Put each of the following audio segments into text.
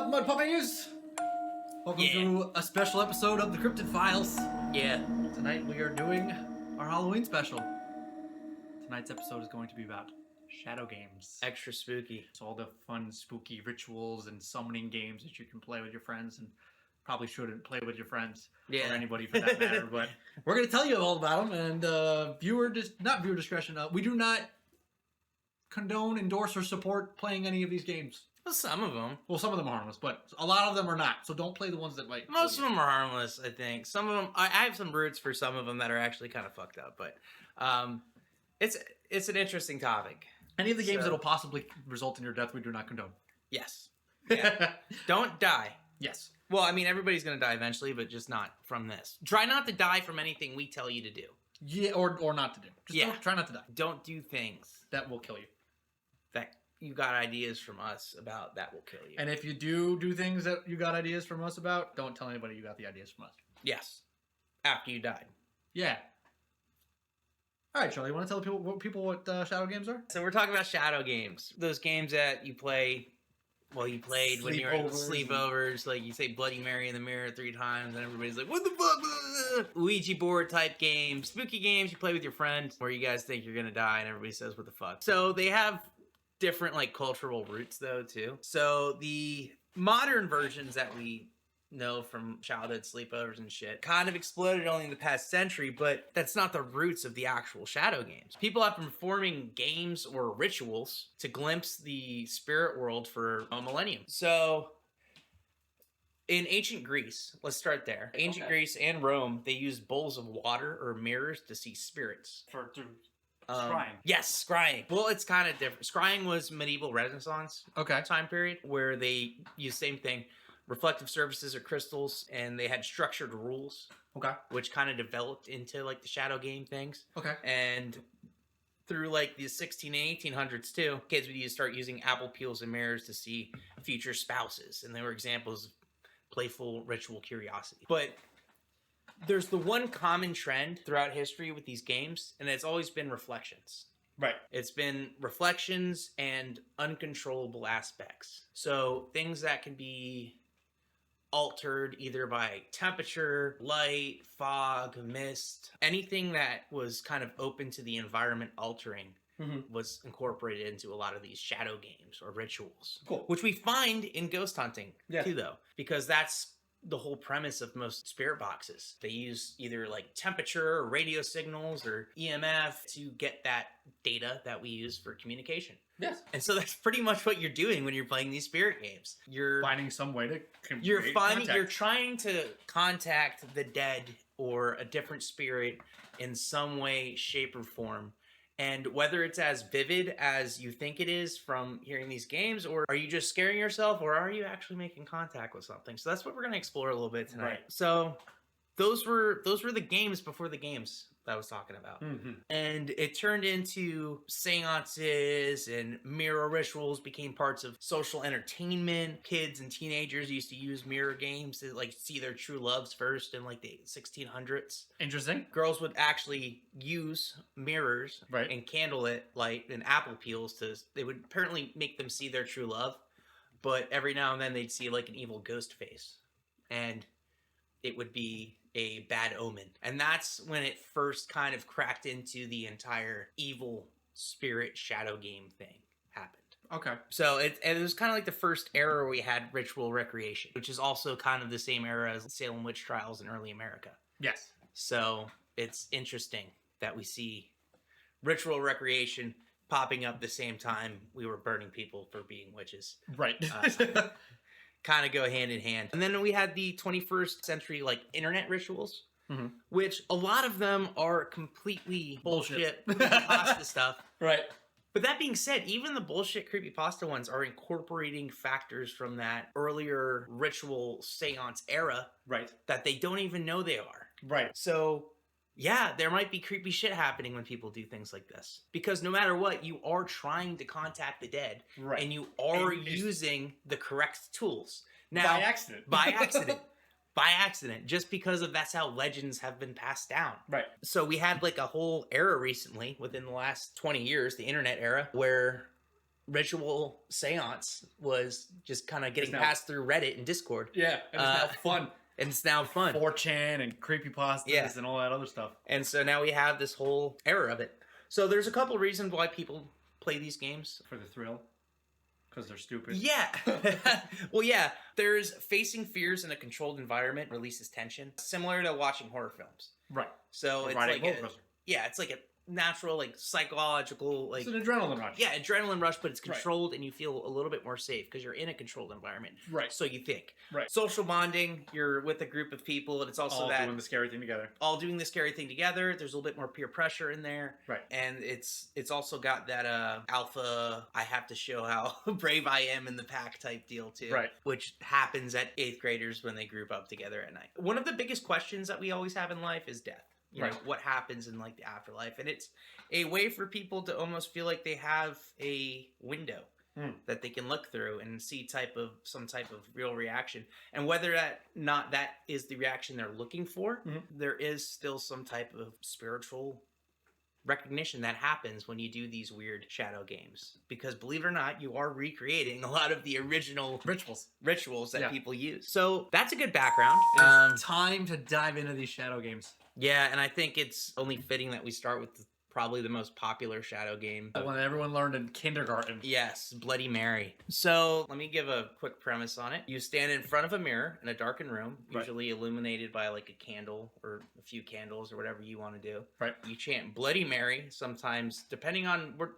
Mud Puppies? Welcome to a special episode of the Cryptid Files. Yeah. Tonight we are doing our Halloween special. Tonight's episode is going to be about shadow games. Extra spooky. It's all the fun, spooky rituals and summoning games that you can play with your friends, and probably shouldn't play with your friends or anybody for that matter. But we're going to tell you all about them, and not viewer discretion. We do not condone, endorse, or support playing any of these games. Well, some of them. Well, some of them are harmless, but a lot of them are not. So don't play the ones that might. Most of them are harmless, I think. Some of them, I have some roots for some of them that are actually kind of fucked up, but it's an interesting topic. Any of the games that will possibly result in your death, we do not condone. Yes. Yeah. Don't die. Yes. Well, I mean, everybody's going to die eventually, but just not from this. Try not to die from anything we tell you to do. Yeah, or not to do. Just try not to die. Don't do things that will kill you. That you got ideas from us about that will kill you. And if you do things that you got ideas from us about, don't tell anybody you got the ideas from us. Yes. After you died. Yeah. All right, Charlie, you want to tell people what shadow games are? So we're talking about shadow games. Those games that you play, well, you played when you were at sleepovers. Like, you say Bloody Mary in the mirror 3 times, and everybody's like, what the fuck? Ouija board type games. Spooky games you play with your friend, where you guys think you're going to die, and everybody says, what the fuck? So they have different, like, cultural roots, though, too. So the modern versions that we know from childhood sleepovers and shit kind of exploded only in the past century, but that's not the roots of the actual shadow games. People have been forming games or rituals to glimpse the spirit world for a millennium. So in ancient Greece, let's start there. Ancient Greece and Rome, they used bowls of water or mirrors to see spirits. Scrying. Yes, scrying. Well, it's kind of different. Scrying was medieval Renaissance time period, where they used the same thing. Reflective surfaces or crystals, and they had structured rules. Which kind of developed into like the shadow game things. And through like the 16 and 1800s too, kids would start using apple peels and mirrors to see future spouses, and they were examples of playful ritual curiosity. But there's the one common trend throughout history with these games, and it's always been reflections. Right. It's been reflections and uncontrollable aspects. So things that can be altered either by temperature, light, fog, mist, anything that was kind of open to the environment altering was incorporated into a lot of these shadow games or rituals. Cool. Which we find in ghost hunting too, though, because that's the whole premise of most spirit boxes. They use either like temperature or radio signals or EMF to get that data that we use for communication. Yes. And so that's pretty much what you're doing when you're playing these spirit games. You're finding some way to you're trying to contact the dead or a different spirit in some way, shape, or form. And whether it's as vivid as you think it is from hearing these games, or are you just scaring yourself, or are you actually making contact with something? So that's what we're going to explore a little bit tonight. Right. So those were the games before the games that I was talking about. And it turned into seances, and mirror rituals became parts of social entertainment. Kids and teenagers used to use mirror games to like see their true loves first in like the 1600s. Interesting. Girls would actually use mirrors and candlelit light and apple peels they would apparently make them see their true love, but every now and then they'd see like an evil ghost face, and it would be a bad omen. And that's when it first kind of cracked into the entire evil spirit shadow game thing happened. So it was kind of like the first era where we had ritual recreation, which is also kind of the same era as Salem witch trials in early America. Yes. So it's interesting that we see ritual recreation popping up the same time we were burning people for being witches. Right. Kind of go hand in hand. And then we had the 21st century like internet rituals, which a lot of them are completely bullshit creepypasta stuff. Right. But that being said, even the bullshit creepypasta ones are incorporating factors from that earlier ritual seance era that they don't even know they are. Right. So yeah, there might be creepy shit happening when people do things like this. Because no matter what, you are trying to contact the dead. Right. And you are using the correct tools. Now, by accident. By accident. By accident. Just because that's how legends have been passed down. Right. So we had like a whole era recently, within the last 20 years, the internet era, where ritual seance was just kind of getting passed through Reddit and Discord. Yeah, and it's now fun. And it's now fun. 4chan and creepypastas and all that other stuff. And so now we have this whole era of it. So there's a couple reasons why people play these games. For the thrill. Because they're stupid. Yeah. Well, yeah. There's facing fears in a controlled environment releases tension. Similar to watching horror films. Right. So it's like it's like a natural, like, psychological, like... It's an adrenaline rush. Yeah, adrenaline rush, but it's controlled and you feel a little bit more safe because you're in a controlled environment. Right. So you think. Right. Social bonding, you're with a group of people, and it's also all doing the scary thing together. All doing the scary thing together. There's a little bit more peer pressure in there. Right. And it's also got that alpha, I have to show how brave I am in the pack type deal, too. Right. Which happens at 8th graders when they group up together at night. One of the biggest questions that we always have in life is death. You know, what happens in, like, the afterlife. And it's a way for people to almost feel like they have a window that they can look through and see some type of real reaction. And whether that is the reaction they're looking for, there is still some type of spiritual recognition that happens when you do these weird shadow games. Because believe it or not, you are recreating a lot of the original rituals that people use. So that's a good background. It's time to dive into these shadow games. Yeah, and I think it's only fitting that we start with probably the most popular shadow game. The one that everyone learned in kindergarten. Yes, Bloody Mary. So let me give a quick premise on it. You stand in front of a mirror in a darkened room, usually illuminated by like a candle or a few candles or whatever you want to do. Right. You chant Bloody Mary, sometimes, depending on what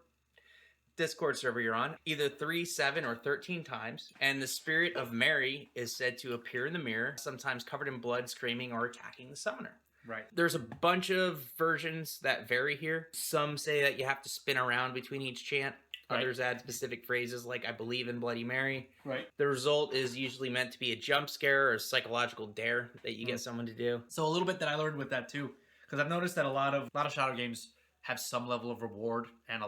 Discord server you're on, either 3, 7, or 13 times. And the spirit of Mary is said to appear in the mirror, sometimes covered in blood, screaming, or attacking the summoner. Right. There's a bunch of versions that vary here. Some say that you have to spin around between each chant. Others add specific phrases like, I believe in Bloody Mary. Right. The result is usually meant to be a jump scare or a psychological dare that you get someone to do. So a little bit that I learned with that too, because I've noticed that a lot of shadow games have some level of reward, and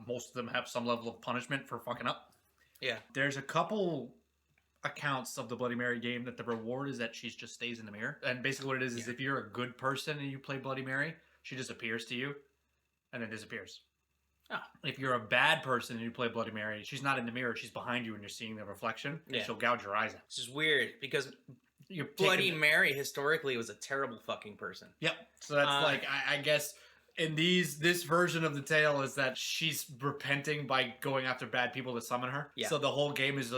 most of them have some level of punishment for fucking up. Yeah. There's a couple accounts of the Bloody Mary game that the reward is that she just stays in the mirror. And basically what it is if you're a good person and you play Bloody Mary, she just appears to you and then disappears. Oh. If you're a bad person and you play Bloody Mary, she's not in the mirror, she's behind you and you're seeing the reflection, and she'll gouge your eyes out. This is weird because Bloody Mary historically was a terrible fucking person. Yep. So that's I guess in this version of the tale is that she's repenting by going after bad people to summon her. Yeah. So the whole game is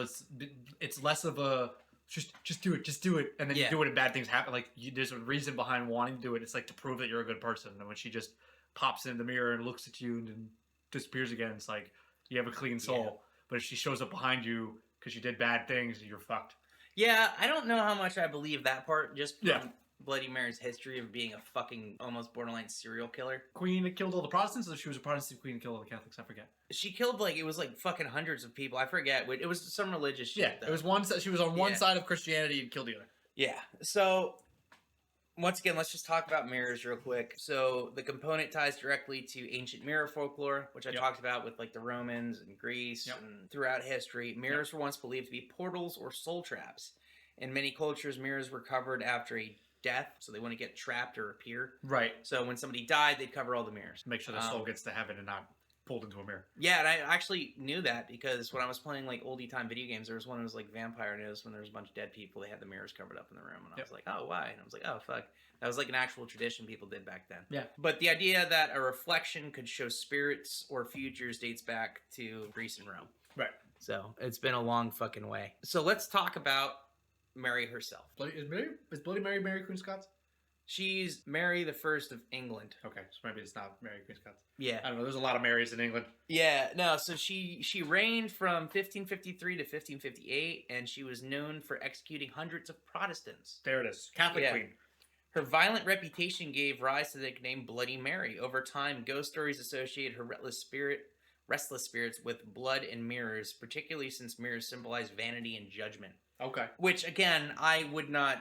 it's less of a just do it, and then you do it and bad things happen. Like there's a reason behind wanting to do it. It's like to prove that you're a good person. And when she just pops in the mirror and looks at you and then disappears again, it's like you have a clean soul. Yeah. But if she shows up behind you because you did bad things, you're fucked. Yeah, I don't know how much I believe that part. Just from Bloody Mary's history of being a fucking almost borderline serial killer. Queen that killed all the Protestants, or she was a Protestant queen that killed all the Catholics? I forget. She killed it was fucking hundreds of people. I forget. It was some religious shit. Yeah, though. It was one. She was on one side of Christianity and killed the other. Yeah. So once again, let's just talk about mirrors real quick. So the component ties directly to ancient mirror folklore, which I talked about with the Romans and Greece and throughout history. Mirrors were once believed to be portals or soul traps. In many cultures, mirrors were covered after a death, so they wouldn't get trapped or appear. Right. So when somebody died, they'd cover all the mirrors. Make sure the soul gets to heaven and not pulled into a mirror. Yeah, and I actually knew that because when I was playing oldie time video games, there was one that was Vampire News when there was a bunch of dead people. They had the mirrors covered up in the room, and I was like, oh, why? And I was like, oh, fuck. That was an actual tradition people did back then. Yeah. But the idea that a reflection could show spirits or futures dates back to Greece and Rome. Right. So it's been a long fucking way. So let's talk about Mary herself. Is Bloody Mary Mary Queen of Scots? She's Mary the First of England. Okay, so maybe it's not Mary Queen of Scots. Yeah. I don't know, there's a lot of Marys in England. Yeah, no, so she reigned from 1553 to 1558, and she was known for executing hundreds of Protestants. There it is. Catholic queen. Her violent reputation gave rise to the nickname Bloody Mary. Over time, ghost stories associate her restless spirits with blood and mirrors, particularly since mirrors symbolize vanity and judgment. Okay. Which, again, I would not...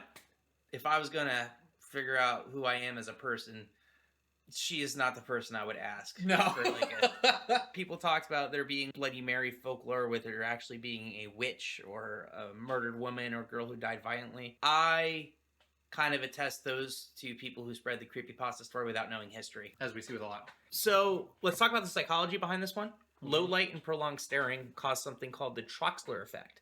If I was going to figure out who I am as a person, she is not the person I would ask. No. People talked about there being Bloody Mary folklore with her actually being a witch or a murdered woman or a girl who died violently. I kind of attest those to people who spread the creepypasta story without knowing history. As we see with a lot. So let's talk about the psychology behind this one. Low light and prolonged staring cause something called the Troxler effect.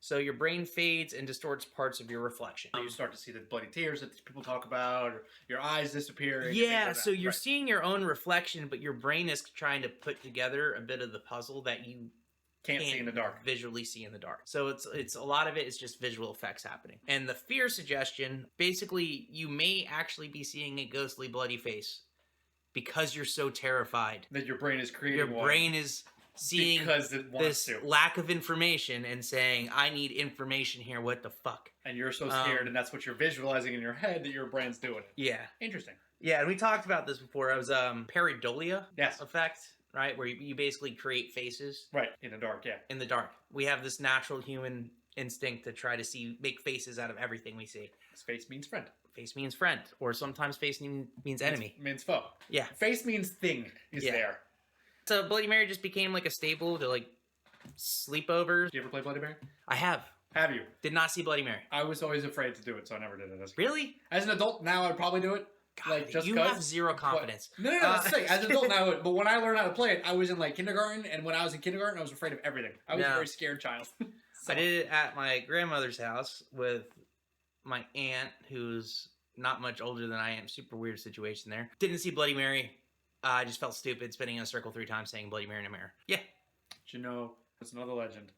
So your brain fades and distorts parts of your reflection. You start to see the bloody tears that people talk about, or your eyes disappear. Yeah, like so you're seeing your own reflection, but your brain is trying to put together a bit of the puzzle that you can't see in the dark. Visually see in the dark. So it's a lot of it is just visual effects happening. And the fear suggestion, basically, you may actually be seeing a ghostly bloody face because you're so terrified that your brain is creating. Your brain is seeing because it wants this to. lack of information and saying, I need information here, what the fuck? And you're so scared, and that's what you're visualizing in your head, that your brain's doing it. Yeah. Interesting. Yeah, and we talked about this before. It was pareidolia yes. effect, right? Where you basically create faces. Right, in the dark, yeah. In the dark. We have this natural human instinct to try to make faces out of everything we see. Face means friend. Face means friend. Or sometimes face means enemy. Means foe. Yeah. Face means thing is there. So Bloody Mary just became like a staple to like sleepovers. Did you ever play Bloody Mary? I have. Have you? Did not see Bloody Mary. I was always afraid to do it, so I never did it. Really? As an adult, now I'd probably do it. God, like just you have zero confidence. But, no. That's the thing. As an adult now, but when I learned how to play it, I was in like kindergarten, and when I was in kindergarten, I was afraid of everything. I was a very scared child. So. I did it at my grandmother's house with my aunt, who's not much older than I am. Super weird situation there. Didn't see Bloody Mary. I just felt stupid spinning in a circle 3 times saying Bloody Mary in a mirror. Yeah. But you know, there's another legend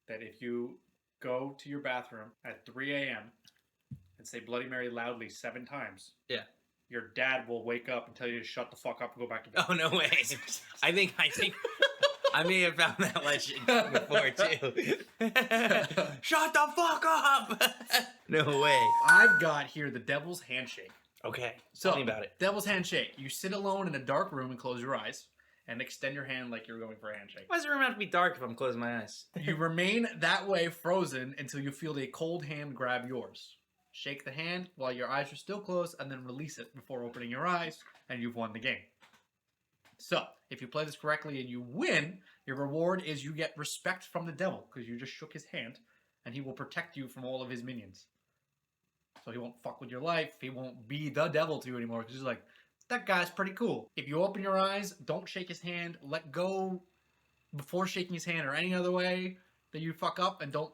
that if you go to your bathroom at 3 a.m. and say Bloody Mary loudly 7 times, your dad will wake up and tell you to shut the fuck up and go back to bed. Oh, no way. I think I may have found that legend before, too. Shut the fuck up! No way. I've got here the Devil's Handshake. Okay, so tell me about it. Devil's Handshake. You sit alone in a dark room and close your eyes and extend your hand like you're going for a handshake. Why does the room have to be dark if I'm closing my eyes? You remain that way frozen until you feel a cold hand grab yours. Shake the hand while your eyes are still closed and then release it before opening your eyes, and you've won the game. So, if you play this correctly and you win, your reward is you get respect from the devil because you just shook his hand, and he will protect you from all of his minions. So he won't fuck with your life. He won't be the devil to you anymore because he's like, that guy's pretty cool. If you open your eyes, don't shake his hand. Let go before shaking his hand or any other way that you fuck up and don't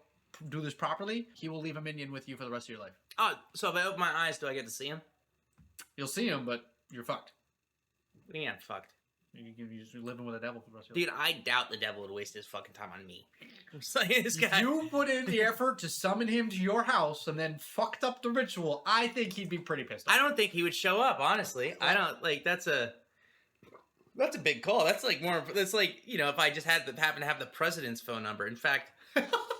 do this properly. He will leave a minion with you for the rest of your life. Oh, so if I open my eyes, do I get to see him? You'll see him, but you're fucked. What do you mean I'm fucked? You're just living with a devil for the rest of your life. Dude, I doubt the devil would waste his fucking time on me. I'm saying this guy. You put in the effort to summon him to your house and then fucked up the ritual. I think he'd be pretty pissed off. I don't think he would show up, honestly. I don't, like, that's a big call. That's like more, that's like, you know, if I just happen to have the president's phone number. In fact,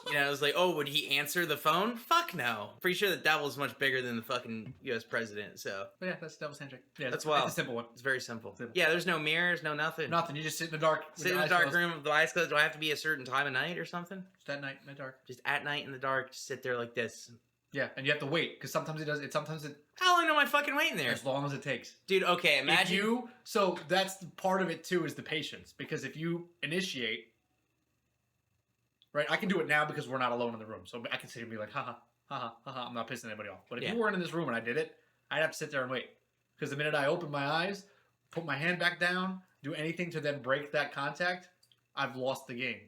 you know, I was like, oh, would he answer the phone? Fuck no. Pretty sure the devil's much bigger than the fucking U.S. president, so. But yeah, that's Devil's Handshake. Yeah, that's wild. It's a simple one. It's very simple. Yeah, there's no mirrors, no nothing. Nothing. You just sit in the dark. Sit in the dark room with the eyes closed. Do I have to be a certain time of night or something? Just at night in the dark. Just at night in the dark, just sit there like this. Yeah, and you have to wait, because sometimes it does, sometimes it... How long am I fucking waiting there? As long as it takes. Dude, okay, imagine... So that's part of it, too, is the patience. Because if you initiate... Right, I can do it now because we're not alone in the room. So I can sit here and be like, haha, haha, haha, I'm not pissing anybody off. But if you weren't in this room and I did it, I'd have to sit there and wait. Because the minute I open my eyes, put my hand back down, do anything to then break that contact, I've lost the game.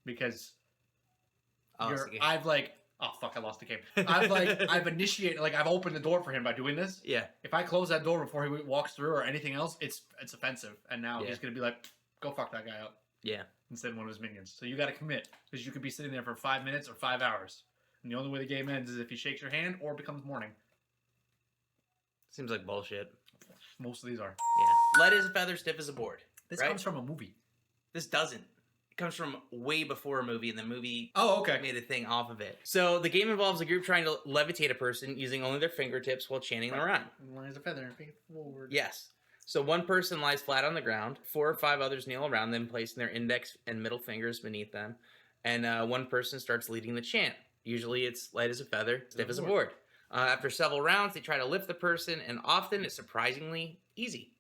Because I've like... Oh, fuck, I lost the game. I've initiated, like, I've opened the door for him by doing this. Yeah. If I close that door before he walks through or anything else, it's offensive. And now he's going to be like, go fuck that guy up. Yeah. Instead of one of his minions. So you got to commit. Because you could be sitting there for 5 minutes or 5 hours. And the only way the game ends is if he shakes your hand or becomes morning. Seems like bullshit. Most of these are. Yeah. Light as a feather, stiff as a board. This comes from a movie. This doesn't. Comes from way before a movie, and the movie made a thing off of it. So the game involves a group trying to levitate a person using only their fingertips while chanting them around. Light as a feather, feet forward. Yes. So one person lies flat on the ground, 4 or 5 others kneel around them, placing their index and middle fingers beneath them, and one person starts leading the chant. Usually it's light as a feather, stiff as a board. After several rounds, they try to lift the person, and often it's surprisingly easy.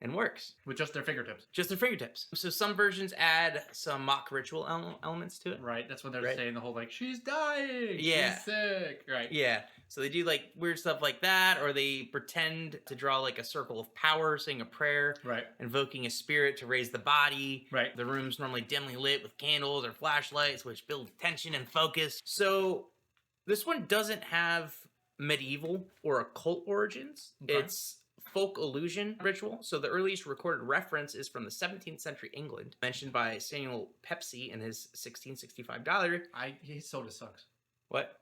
and works. With just their fingertips. Just their fingertips. So some versions add some mock ritual elements to it. Right. That's when they're saying the whole like, she's dying. Yeah. She's sick. Right. Yeah. So they do like weird stuff like that, or they pretend to draw like a circle of power, saying a prayer. Right. Invoking a spirit to raise the body. Right. The room's normally dimly lit with candles or flashlights, which build tension and focus. So this one doesn't have medieval or occult origins. Okay. It's folk illusion ritual. So the earliest recorded reference is from the 17th century England, mentioned by Samuel Pepys in his 1665 diary. His soda sucks. What?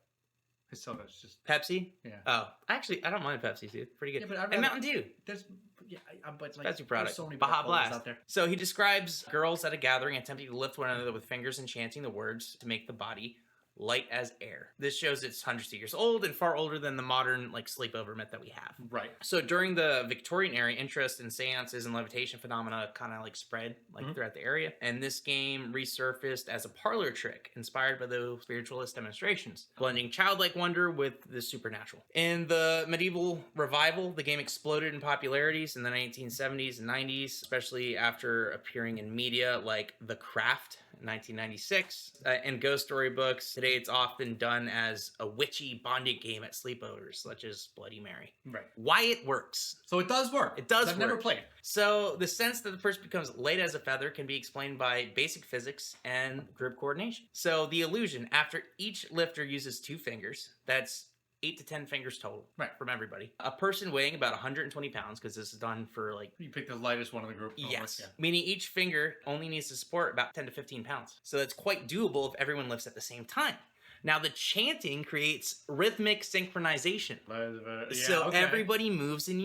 His soda's just Pepsi? Yeah. Oh, actually, I don't mind Pepsi, dude. Pretty good. Yeah, but and Mountain Dew. But like, Pepsi product. So many Baja Blast out there. So he describes girls at a gathering attempting to lift one another with fingers and chanting the words to make the body light as air. This shows it's hundreds of years old and far older than the modern like sleepover myth that we have. Right. So during the Victorian era, interest in seances and levitation phenomena kind of like spread like throughout the area. And this game resurfaced as a parlor trick inspired by those spiritualist demonstrations, blending childlike wonder with the supernatural. In the medieval revival, the game exploded in popularities in the 1970s and 90s, especially after appearing in media like The Craft in 1996 and ghost story books. Today it's often done as a witchy bonding game at sleepovers, such as Bloody Mary. Right. Why it works. So it does work. It does I've work. never played. So the sense that the person becomes light as a feather can be explained by basic physics and group coordination. So the illusion, after each lifter uses 2 fingers, that's 8 to 10 fingers total, right, from everybody. A person weighing about 120 pounds, because this is done for like... You pick the lightest one of the group. Yes. Yeah. Meaning each finger only needs to support about 10 to 15 pounds. So that's quite doable if everyone lifts at the same time. Now the chanting creates rhythmic synchronization. Everybody moves in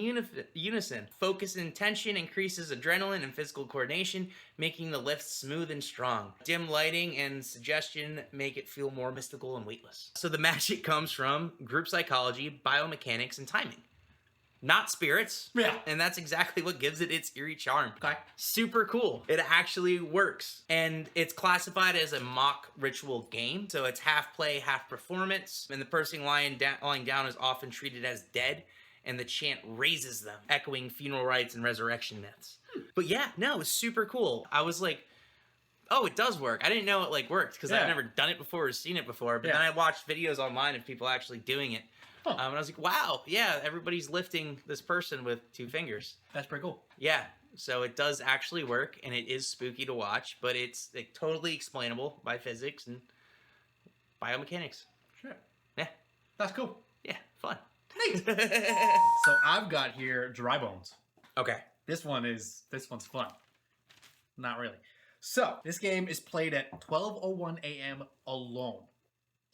unison. Focus and intention increases adrenaline and physical coordination, making the lift smooth and strong. Dim lighting and suggestion make it feel more mystical and weightless. So the magic comes from group psychology, biomechanics, and timing. Not spirits. Yeah. And that's exactly what gives it its eerie charm. Okay. Super cool. It actually works. And it's classified as a mock ritual game. So it's half play, half performance. And the person lying down is often treated as dead. And the chant raises them, echoing funeral rites and resurrection myths. But yeah, no, it's super cool. I was like, oh, it does work. I didn't know it like worked because I've never done it before or seen it before. But then I watched videos online of people actually doing it. And I was like, wow, yeah, everybody's lifting this person with 2 fingers. That's pretty cool. Yeah, so it does actually work, and it is spooky to watch, but it's like, totally explainable by physics and biomechanics. Sure. Yeah. That's cool. Yeah, fun. Neat. So I've got here Dry Bones. Okay. This one's fun. Not really. So this game is played at 12:01 a.m. alone.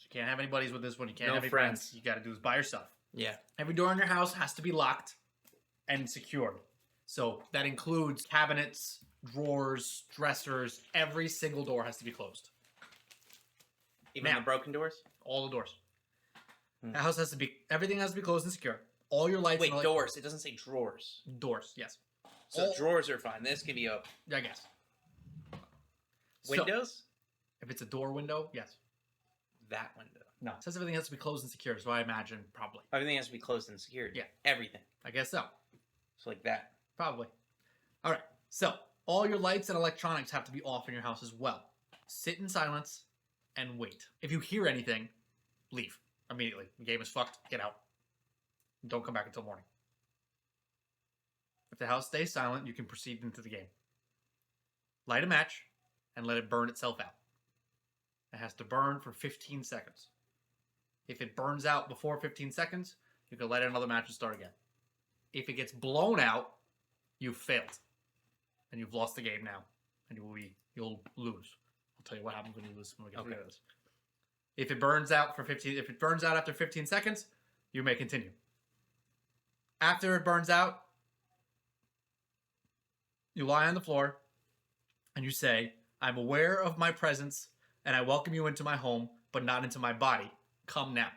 You can't have any buddies with this one. You can't have any friends. You got to do this by yourself. Yeah. Every door in your house has to be locked and secured. So that includes cabinets, drawers, dressers. Every single door has to be closed. Even the broken doors? All the doors. The house has to be, everything has to be closed and secure. All your lights. Wait, doors. It doesn't say drawers. Doors, yes. So drawers are fine. This can be open. I guess. Windows? So, if it's a door window, yes. That window. No. It says everything has to be closed and secured, so I imagine probably. Everything has to be closed and secured. Yeah. Everything. I guess so. So like that. Probably. All right. So all your lights and electronics have to be off in your house as well. Sit in silence and wait. If you hear anything, leave immediately. The game is fucked. Get out. Don't come back until morning. If the house stays silent, you can proceed into the game. Light a match and let it burn itself out. It has to burn for 15 seconds. If it burns out before 15 seconds, you can light another match and start again. If it gets blown out, you've failed. And you've lost the game now. And you'll lose. I'll tell you what happens when you lose when we get through this. If it burns out after 15 seconds, you may continue. After it burns out, you lie on the floor and you say, I'm aware of my presence and I welcome you into my home, but not into my body. Come now.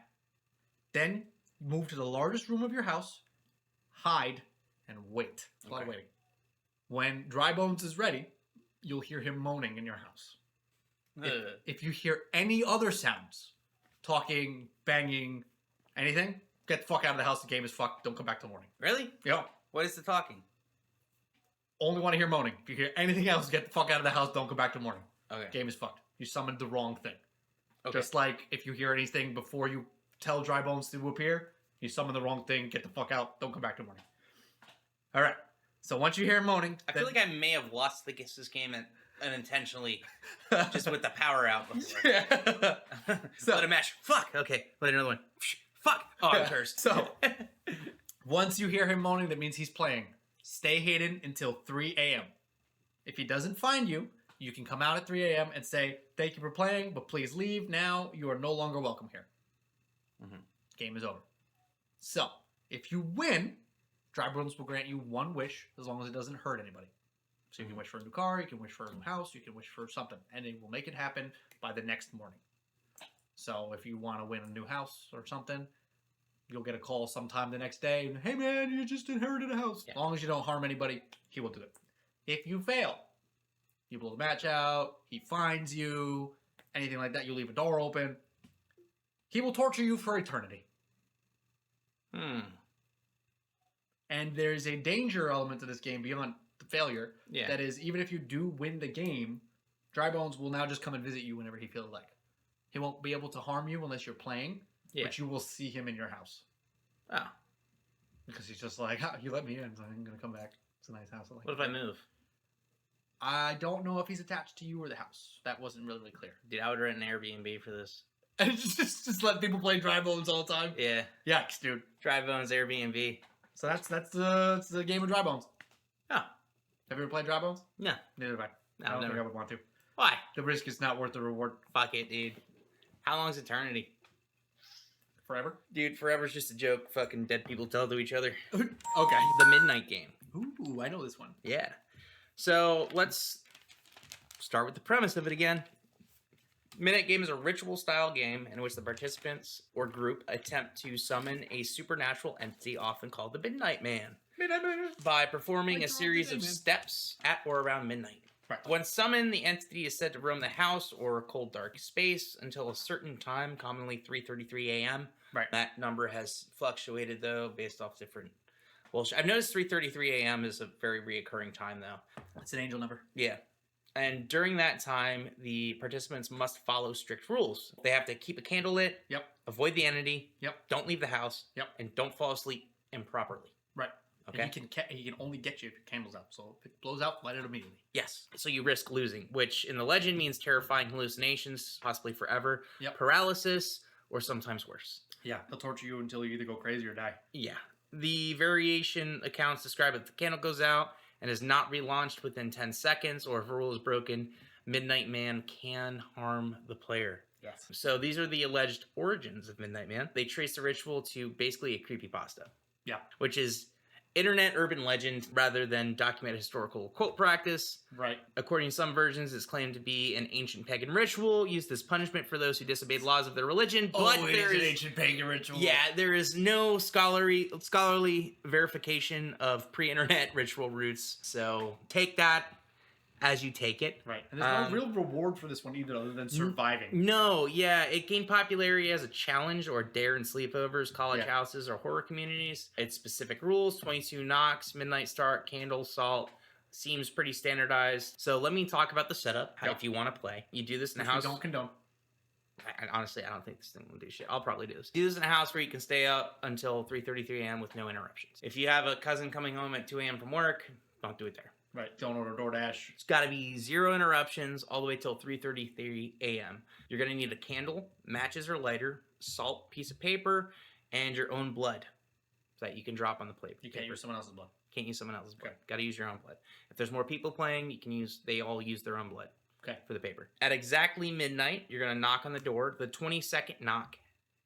Then move to the largest room of your house, hide, and wait. A lot of waiting. When Dry Bones is ready, you'll hear him moaning in your house. If you hear any other sounds, talking, banging, anything, get the fuck out of the house. The game is fucked. Don't come back till morning. Really? Yeah. What is the talking? Only want to hear moaning. If you hear anything else, get the fuck out of the house. Don't come back till morning. Okay. Game is fucked. You summoned the wrong thing. Okay. Just like if you hear anything before you tell Dry Bones to appear, you summon the wrong thing. Get the fuck out. Don't come back till morning. All right. So once you hear moaning, I feel like I may have lost this game unintentionally, just with the power out before. Yeah. So, let it mash. Fuck. Okay. Let another one. Fuck. Oh, I'm cursed. So once you hear him moaning, that means he's playing. Stay hidden until 3 a.m. If he doesn't find you, you can come out at 3 a.m. and say, "Thank you for playing, but please leave now. You are no longer welcome here." Mm-hmm. Game is over. So if you win, Dry Bones will grant you one wish as long as it doesn't hurt anybody. So you can wish for a new car, you can wish for a new house, you can wish for something, and it will make it happen by the next morning. So if you want to win a new house or something, you'll get a call sometime the next day. Hey man, you just inherited a house. Yeah. As long as you don't harm anybody, he will do it. If you fail, you blow the match out, he finds you, anything like that, you leave a door open. He will torture you for eternity. And there's a danger element to this game beyond the failure. Yeah. That is, even if you do win the game, Dry Bones will now just come and visit you whenever he feels like. He won't be able to harm you unless you're playing, but you will see him in your house. Oh. Because he's just like, you let me in, so I'm going to come back. It's a nice house. What if I move? I don't know if he's attached to you or the house. That wasn't really clear. Dude, I would rent an Airbnb for this. And just let people play Dry Bones all the time? Yeah. Yikes, dude. Dry Bones Airbnb. So that's the game of Dry Bones. Oh. Have you ever played Dry Bones? No. Neither have I. No, I don't think I would want to. Why? The risk is not worth the reward. Fuck it, dude. How long's eternity? Forever? Dude, forever's just a joke fucking dead people tell to each other. Okay. The Midnight Game. Ooh, I know this one. Yeah. So let's start with the premise of it again. Midnight Game is a ritual-style game in which the participants or group attempt to summon a supernatural entity, often called the Midnight Man, by performing a series of steps at or around midnight. Right. When summoned, the entity is said to roam the house or a cold, dark space until a certain time, commonly 3:33 a.m. Right. That number has fluctuated, though, based off different... Well, I've noticed 3:33 a.m. is a very reoccurring time, though. It's an angel number. Yeah. And during that time, the participants must follow strict rules. They have to keep a candle lit. Yep. Avoid the entity. Yep. Don't leave the house. Yep. And don't fall asleep improperly. Right. Okay. And he can only get you if your candle's out. So if it blows out, light it immediately. Yes. So you risk losing, which in the legend means terrifying hallucinations, possibly forever, yep. paralysis, or sometimes worse. Yeah. They'll torture you until you either go crazy or die. Yeah. The variation accounts describe if the candle goes out and is not relaunched within 10 seconds, or if a rule is broken, Midnight Man can harm the player. Yes. So these are the alleged origins of Midnight Man. They trace the ritual to basically a creepypasta. Yeah. Which is internet urban legend rather than documented historical quote practice. Right. According to some versions, it's claimed to be an ancient pagan ritual used as punishment for those who disobeyed laws of their religion. But there is an ancient pagan ritual. Yeah, there is no scholarly verification of pre-internet ritual roots. So take that as you take it. Right. And there's no real reward for this one either, other than surviving. No, yeah. It gained popularity as a challenge or dare in sleepovers, college houses, or horror communities. Its specific rules, 22 knocks, midnight start, candle, salt, seems pretty standardized. So let me talk about the setup, if you want to play. You do this in a house. We don't condone. Honestly, I don't think this thing will do shit. I'll probably do this. Do this in a house where you can stay up until 3:33 a.m. with no interruptions. If you have a cousin coming home at 2 a.m. from work, don't do it there. Right. Don't order DoorDash. It's got to be 0 interruptions all the way till 3:33 a.m. You're going to need a candle, matches or lighter, salt, piece of paper, and your own blood so that you can drop on the plate. You can't use someone else's blood. Can't use someone else's blood. Got to use your own blood. If there's more people playing, they all use their own blood. Okay. For the paper. At exactly midnight, you're going to knock on the door. The 20-second knock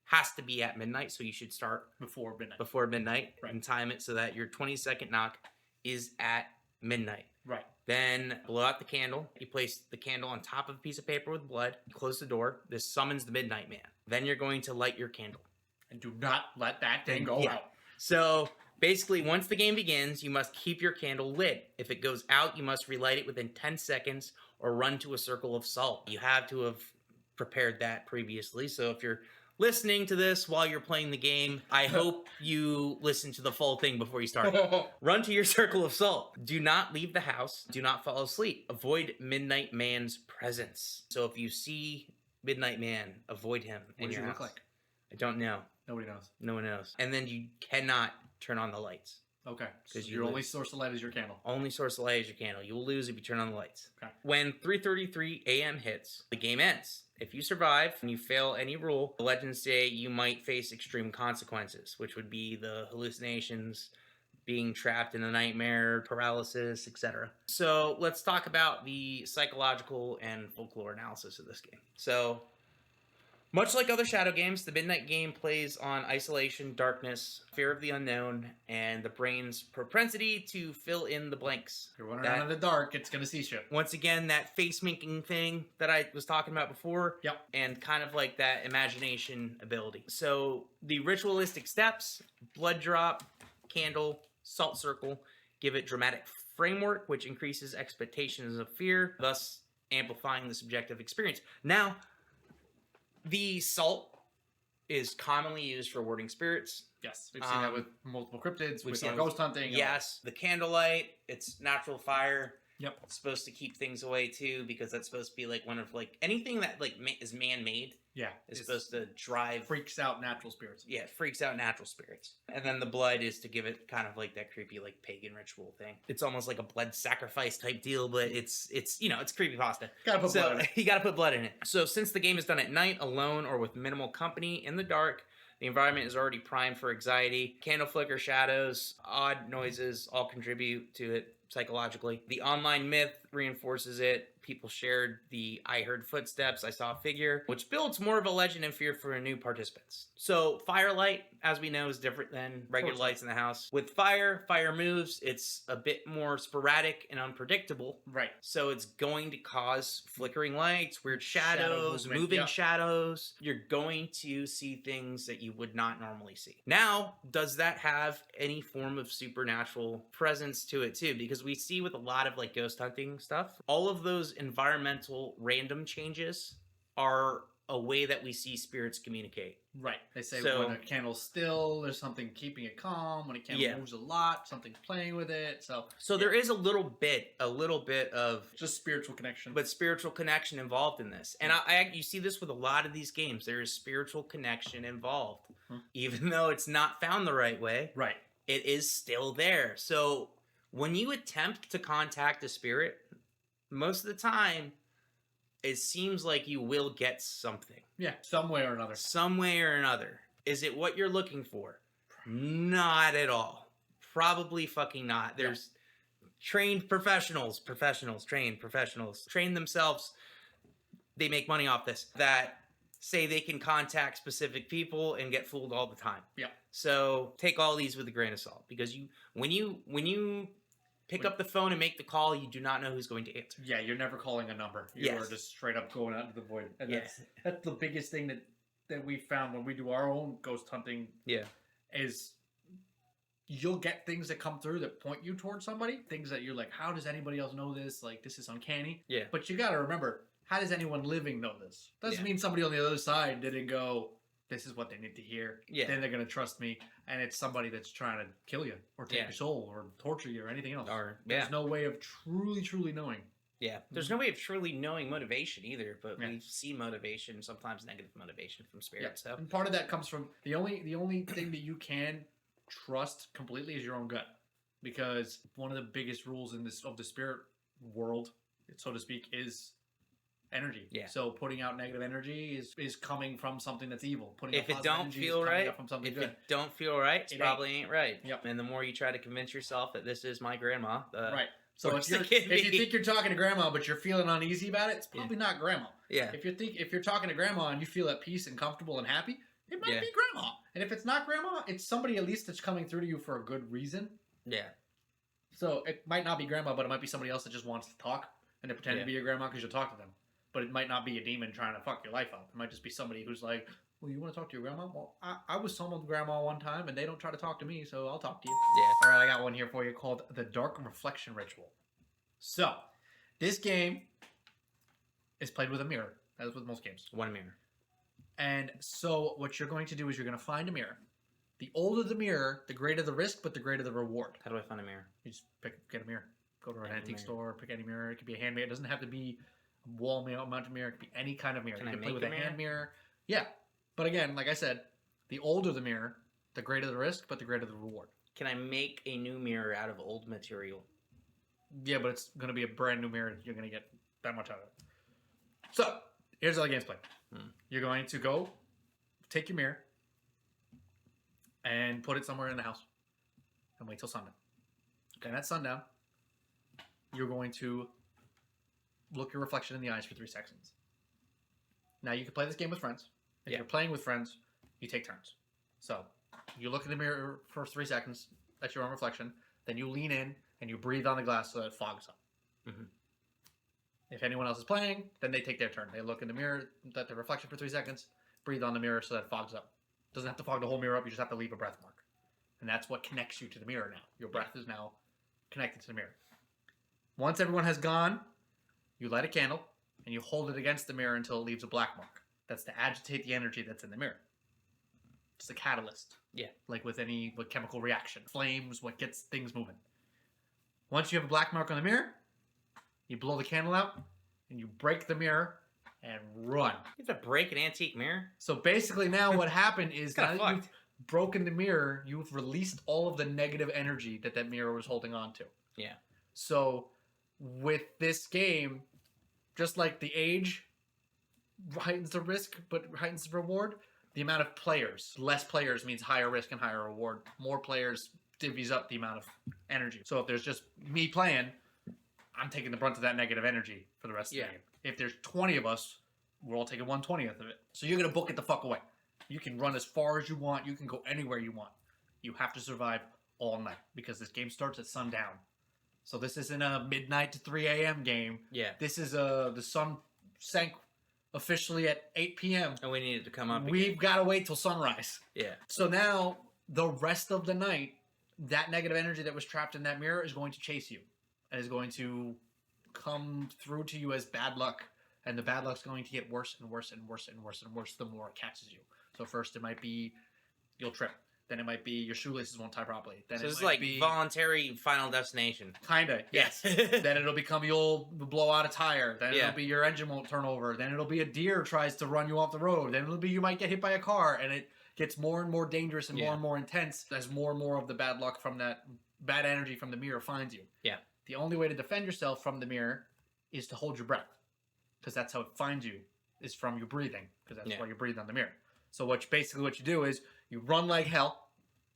has to be at midnight, so you should start before midnight right. And time it so that your 20-second knock is at midnight. Right. Then blow out the candle. You place the candle on top of a piece of paper with blood. You close the door. This summons the Midnight Man. Then you're going to light your candle. And do not let that thing go out. So basically, once the game begins, you must keep your candle lit. If it goes out, you must relight it within 10 seconds or run to a circle of salt. You have to have prepared that previously. So if you're listening to this while you're playing the game, I hope you listen to the full thing before you start. Run to your circle of salt. Do not leave the house. Do not fall asleep. Avoid Midnight Man's presence. So if you see Midnight Man, avoid him in your house. What does he look like? I don't know. Nobody knows. No one knows. And then you cannot turn on the lights. Okay. Because your only source of light is your candle. Only source of light is your candle. You will lose if you turn on the lights. Okay. When 3:33 a.m. hits, the game ends. If you survive and you fail any rule, the legends say you might face extreme consequences, which would be the hallucinations, being trapped in a nightmare, paralysis, etc. So let's talk about the psychological and folklore analysis of this game. So, much like other Shadow games, the Midnight game plays on isolation, darkness, fear of the unknown, and the brain's propensity to fill in the blanks. If you're wandering around in the dark, it's going to see shit. Once again, that face-making thing that I was talking about before. Yep. And kind of like that imagination ability. So, the ritualistic steps, blood drop, candle, salt circle, give it dramatic framework, which increases expectations of fear, thus amplifying the subjective experience. Now, the salt is commonly used for warding spirits. Yes, we've seen that with multiple cryptids, with ghost hunting. Yes, the candlelight, it's natural fire. Yep. It's supposed to keep things away too, because that's supposed to be like one of like anything that like is man-made. Yeah, is supposed to drive freaks out natural spirits. Yeah, freaks out natural spirits. And then the blood is to give it kind of like that creepy like pagan ritual thing. It's almost like a blood sacrifice type deal, but it's you know, it's creepypasta. Gotta put blood in it. You gotta put blood in it. So since the game is done at night, alone, or with minimal company in the dark, the environment is already primed for anxiety. Candle flicker, shadows, odd noises all contribute to it psychologically. The online myth reinforces it. People shared the "I heard footsteps, I saw a figure," which builds more of a legend and fear for new participants. So firelight, as we know, is different than regular lights in the house. With fire moves. It's a bit more sporadic and unpredictable. Right. So it's going to cause flickering lights, weird shadows, moving shadows. You're going to see things that you would not normally see. Now, does that have any form of supernatural presence to it too? Because we see with a lot of like ghost hunting stuff, all of those environmental random changes are a way that we see spirits communicate. Right. They say when a candle's still, there's something keeping it calm. When a candle moves a lot, something's playing with it. So there is a little bit of just spiritual connection. But spiritual connection involved in this. And you see this with a lot of these games. There is spiritual connection involved. Even though it's not found the right way. Right. It is still there. So when you attempt to contact a spirit, most of the time, it seems like you will get something. Yeah, some way or another. Some way or another. Is it what you're looking for? Not at all. Probably fucking not. There's trained professionals train themselves. They make money off this. That say they can contact specific people and get fooled all the time. Yeah. So take all these with a grain of salt, because when you pick up the phone and make the call, you do not know who's going to answer. Yeah, you're never calling a number. You are just straight up going out into the void. And that's the biggest thing that we found when we do our own ghost hunting. Yeah. Is you'll get things that come through that point you towards somebody. Things that you're like, how does anybody else know this? Like, this is uncanny. Yeah. But you got to remember, how does anyone living know this? Doesn't mean somebody on the other side didn't go, this is what they need to hear. Yeah. Then they're going to trust me. And it's somebody that's trying to kill you or take your soul or torture you or anything else. There's no way of truly knowing. Yeah. There's no way of truly knowing motivation either, but we see motivation, sometimes negative motivation from spirits. So. And part of that comes from the only thing that you can trust completely is your own gut. Because one of the biggest rules of the spirit world, so to speak, is energy. Yeah. So putting out negative energy is coming from something that's evil. If it don't feel right, it probably ain't right. Yep. And the more you try to convince yourself that this is my grandma, right. So if you think you're talking to grandma but you're feeling uneasy about it, it's probably not grandma. Yeah. If you're talking to grandma and you feel at peace and comfortable and happy, it might be grandma. And if it's not grandma, it's somebody at least that's coming through to you for a good reason. Yeah. So it might not be grandma, but it might be somebody else that just wants to talk and they pretend to be your grandma because you'll talk to them. But it might not be a demon trying to fuck your life up. It might just be somebody who's like, well, you want to talk to your grandma? Well, I was someone's grandma one time, and they don't try to talk to me, so I'll talk to you. Yeah. All right, I got one here for you called the Dark Reflection Ritual. So, this game is played with a mirror, as with most games. One mirror. And so what you're going to do is you're going to find a mirror. The older the mirror, the greater the risk, but the greater the reward. How do I find a mirror? You just get a mirror. Go to an Any antique mirror. store, pick any mirror. It could be a handmade. It doesn't have to be a wall mounted mirror. It could be any kind of mirror. Can you I can play make with a a mirror? hand mirror. Yeah. But again, like I said, the older the mirror, the greater the risk, but the greater the reward. Can I make a new mirror out of old material? Yeah, but it's going to be a brand new mirror. You're going to get that much out of it. So, here's how the game's played. You're going to go take your mirror and put it somewhere in the house and wait till sundown. And at sundown, you're going to look your reflection in the eyes for 3 seconds. Now, you can play this game with friends. If you're playing with friends, you take turns. So, you look in the mirror for 3 seconds. That's your own reflection. Then you lean in and you breathe on the glass so that it fogs up. Mm-hmm. If anyone else is playing, then they take their turn. They look in the mirror, at the reflection for 3 seconds, breathe on the mirror so that it fogs up. Doesn't have to fog the whole mirror up. You just have to leave a breath mark. And that's what connects you to the mirror now. Your breath is now connected to the mirror. Once everyone has gone, you light a candle and you hold it against the mirror until it leaves a black mark. That's to agitate the energy that's in the mirror. It's a catalyst. Yeah. Like with any chemical reaction. Flames, what gets things moving. Once you have a black mark on the mirror, you blow the candle out and you break the mirror and run. You have to break an antique mirror? So basically now what happened is now that you've fucked. broken the mirror, you've released all of the negative energy that mirror was holding on to. Yeah. So with this game, just like the age heightens the risk but heightens the reward, the amount of players, less players means higher risk and higher reward. More players divvies up the amount of energy. So if there's just me playing, I'm taking the brunt of that negative energy for the rest of the game. If there's 20 of us, we're all taking 1/20th of it. So you're going to book it the fuck away. You can run as far as you want. You can go anywhere you want. You have to survive all night because this game starts at sundown. So this isn't a midnight to 3 a.m. game. Yeah. This is the sun sank officially at 8 p.m. And we needed to come up We've got to wait till sunrise. Yeah. So now, the rest of the night, that negative energy that was trapped in that mirror is going to chase you. And is going to come through to you as bad luck. And the bad luck's going to get worse and worse and worse and worse and worse the more it catches you. So first it might be you'll trip. Then it might be your shoelaces won't tie properly. Then So it it's might like be voluntary Final Destination. Kinda, yes. Then it'll become you'll blow out a tire. Then Yeah. it'll be your engine won't turn over. Then it'll be a deer tries to run you off the road. Then it'll be you might get hit by a car. And it gets more and more dangerous and more and more intense as more and more of the bad luck from that bad energy from the mirror finds you. Yeah. The only way to defend yourself from the mirror is to hold your breath. Because that's how it finds you, is from your breathing. Because that's why you breathe on the mirror. So basically what you do is you run like hell.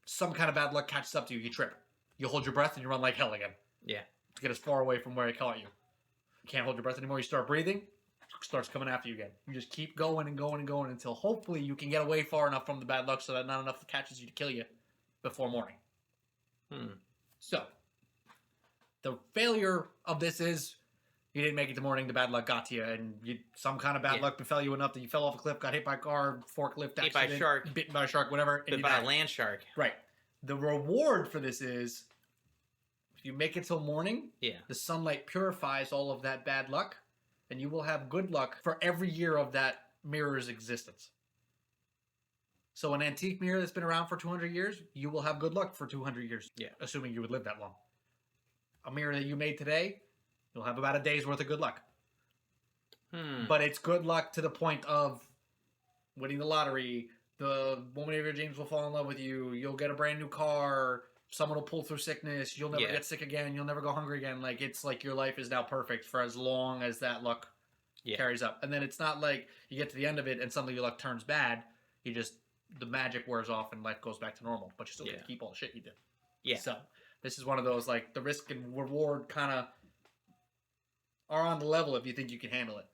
Some kind of bad luck catches up to you. You trip. You hold your breath and you run like hell again. Yeah. To get as far away from where it caught you. You can't hold your breath anymore. You start breathing. It starts coming after you again. You just keep going and going and going until hopefully you can get away far enough from the bad luck so that not enough catches you to kill you before morning. So, the failure of this is you didn't make it to morning, the bad luck got to you, and some kind of bad luck befell you enough that you fell off a cliff, got hit by a car, forklift accident, Hit by a shark. bitten by a shark, whatever. Bit by a land shark. Right. The reward for this is if you make it till morning, the sunlight purifies all of that bad luck, and you will have good luck for every year of that mirror's existence. So an antique mirror that's been around for 200 years, you will have good luck for 200 years. Yeah. Assuming you would live that long. A mirror that you made today, you'll have about a day's worth of good luck. But it's good luck to the point of winning the lottery, the woman of your dreams will fall in love with you, you'll get a brand new car, someone will pull through sickness, you'll never get sick again, you'll never go hungry again. Like, it's like your life is now perfect for as long as that luck carries up. And then it's not like you get to the end of it and suddenly your luck turns bad. You just, the magic wears off and life goes back to normal. But you still get to keep all the shit you did. Yeah. So, this is one of those, like, the risk and reward kind of are on the level if you think you can handle it.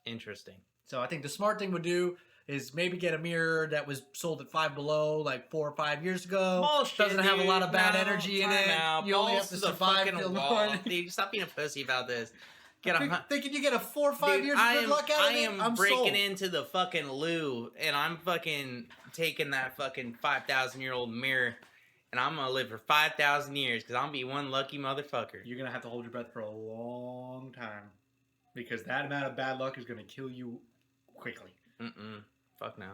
Interesting. So I think the smart thing would do is maybe get a mirror that was sold at Five Below like 4 or 5 years ago. Bullshit, Doesn't have a lot of bad No, energy in it. time out. You only have Balls to the survive fucking till wall. morning. Dude, stop being a pussy about this. Get a Thinking you get a 4 or 5 Dude, years of good luck out of it? I am I'm breaking sold. into the fucking loo, and I'm fucking taking that fucking 5,000-year-old mirror, and I'm gonna live for 5,000 years, because I'm gonna be one lucky motherfucker. You're going to have to hold your breath for a long time. Because that amount of bad luck is going to kill you quickly. Fuck no.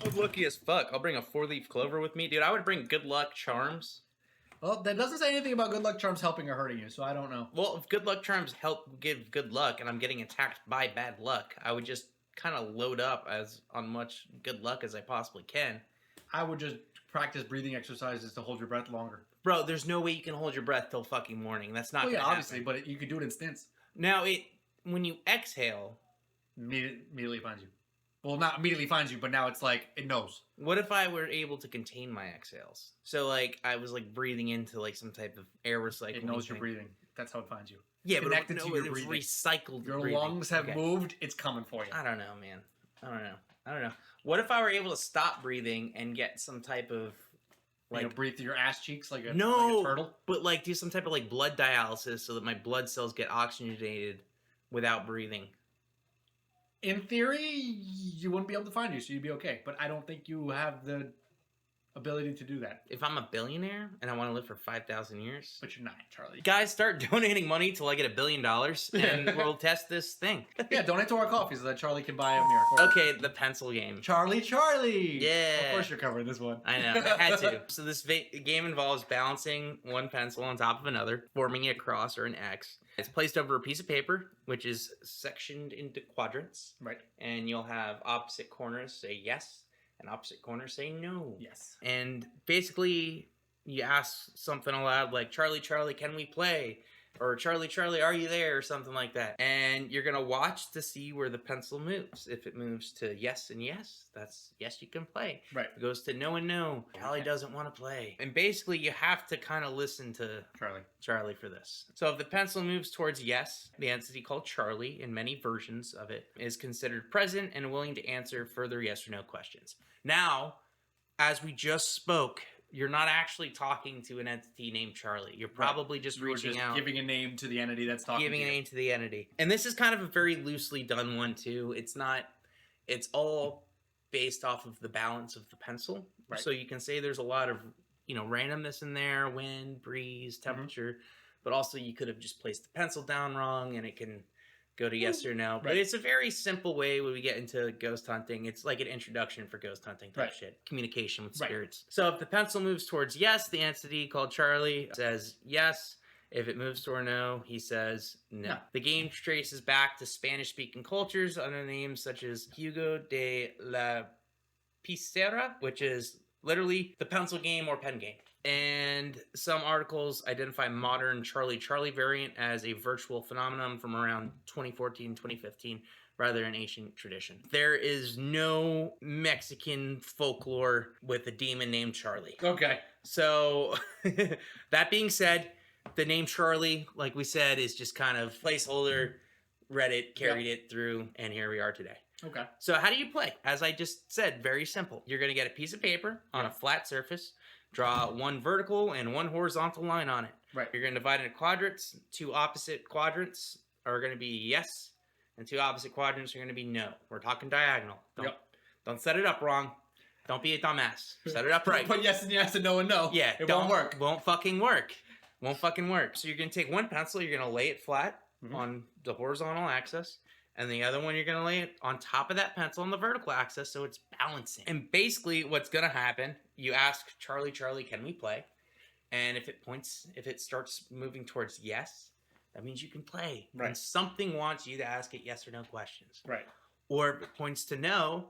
I'm lucky as fuck. I'll bring a 4-leaf clover with me. Dude, I would bring good luck charms. Well, that doesn't say anything about good luck charms helping or hurting you, so I don't know. Well, if good luck charms help give good luck and I'm getting attacked by bad luck, I would just kind of load up as on much good luck as I possibly can. I would just practice breathing exercises to hold your breath longer. Bro, there's no way you can hold your breath till fucking morning. That's not gonna obviously, happen. but you could do it in stints. Now, when you exhale... Immediately finds you. Well, not immediately finds you, but now it's like, it knows. What if I were able to contain my exhales? So, like, I was, like, breathing into, like, some type of air recycling. It knows you're breathing. That's how it finds you. Yeah, Connected but to your it's breathing. recycled Your breathing. lungs have moved. It's coming for you. I don't know, man. I don't know. What if I were able to stop breathing and get some type of, like... breathe through your ass cheeks like a turtle? But, like, do some type of, like, blood dialysis so that my blood cells get oxygenated without breathing. In theory, you wouldn't be able to find you, so you'd be okay. But I don't think you have the ability to do that. If I'm a billionaire and I want to live for 5,000 years... But you're not, Charlie. Guys, start donating money till I get $1 billion, and we'll test this thing. Yeah, donate to our coffee so that Charlie can buy a mirror. Okay, the pencil game. Charlie! Yeah. Of course you're covering this one. I know, I had to. So this game involves balancing one pencil on top of another, forming a cross or an X. It's placed over a piece of paper, which is sectioned into quadrants. Right. And you'll have opposite corners say yes, and opposite corners say no. Yes. And basically, you ask something aloud like, Charlie, Charlie, can we play? Or Charlie, Charlie, are you there? Or something like that. And you're going to watch to see where the pencil moves. If it moves to yes and yes, that's yes, you can play. Right. If it goes to no and no, Charlie doesn't want to play. And basically, you have to kind of listen to Charlie for this. So if the pencil moves towards yes, the entity called Charlie, in many versions of it, is considered present and willing to answer further yes or no questions. Now, as we just spoke, you're not actually talking to an entity named Charlie. You're probably just reaching out. Giving a name to the entity that's talking to you. Giving a name to the entity. And this is kind of a very loosely done one, too. It's all based off of the balance of the pencil. Right. So you can say there's a lot of, randomness in there, wind, breeze, temperature. But also you could have just placed the pencil down wrong and it can go to yes or no. Right. But it's a very simple way when we get into ghost hunting. It's like an introduction for ghost hunting type shit. Communication with spirits. So if the pencil moves towards yes, the entity called Charlie says yes. If it moves toward no, he says no. The game traces back to Spanish-speaking cultures under names such as Juego de la Pizarra, which is literally the pencil game or pen game. And some articles identify modern Charlie Charlie variant as a virtual phenomenon from around 2014, 2015, rather than ancient tradition. There is no Mexican folklore with a demon named Charlie. Okay. So, that being said, the name Charlie, like we said, is just kind of placeholder. Reddit carried it through, and here we are today. Okay. So how do you play? As I just said, very simple. You're going to get a piece of paper on a flat surface, draw one vertical and one horizontal line on it. Right. You're going to divide it into quadrants. Two opposite quadrants are going to be yes, and two opposite quadrants are going to be no. We're talking diagonal. Don't set it up wrong. Don't be a dumbass. Set it up right. Put yes and yes and no and no. Yeah. It won't work. Won't fucking work. Won't fucking work. So you're going to take one pencil, you're going to lay it flat on the horizontal axis, and the other one you're going to lay it on top of that pencil on the vertical axis so it's balancing. And basically what's going to happen, you ask Charlie, Charlie, can we play? And if it starts moving towards yes, that means you can play. Right. And something wants you to ask it yes or no questions. Right. Or if it points to no,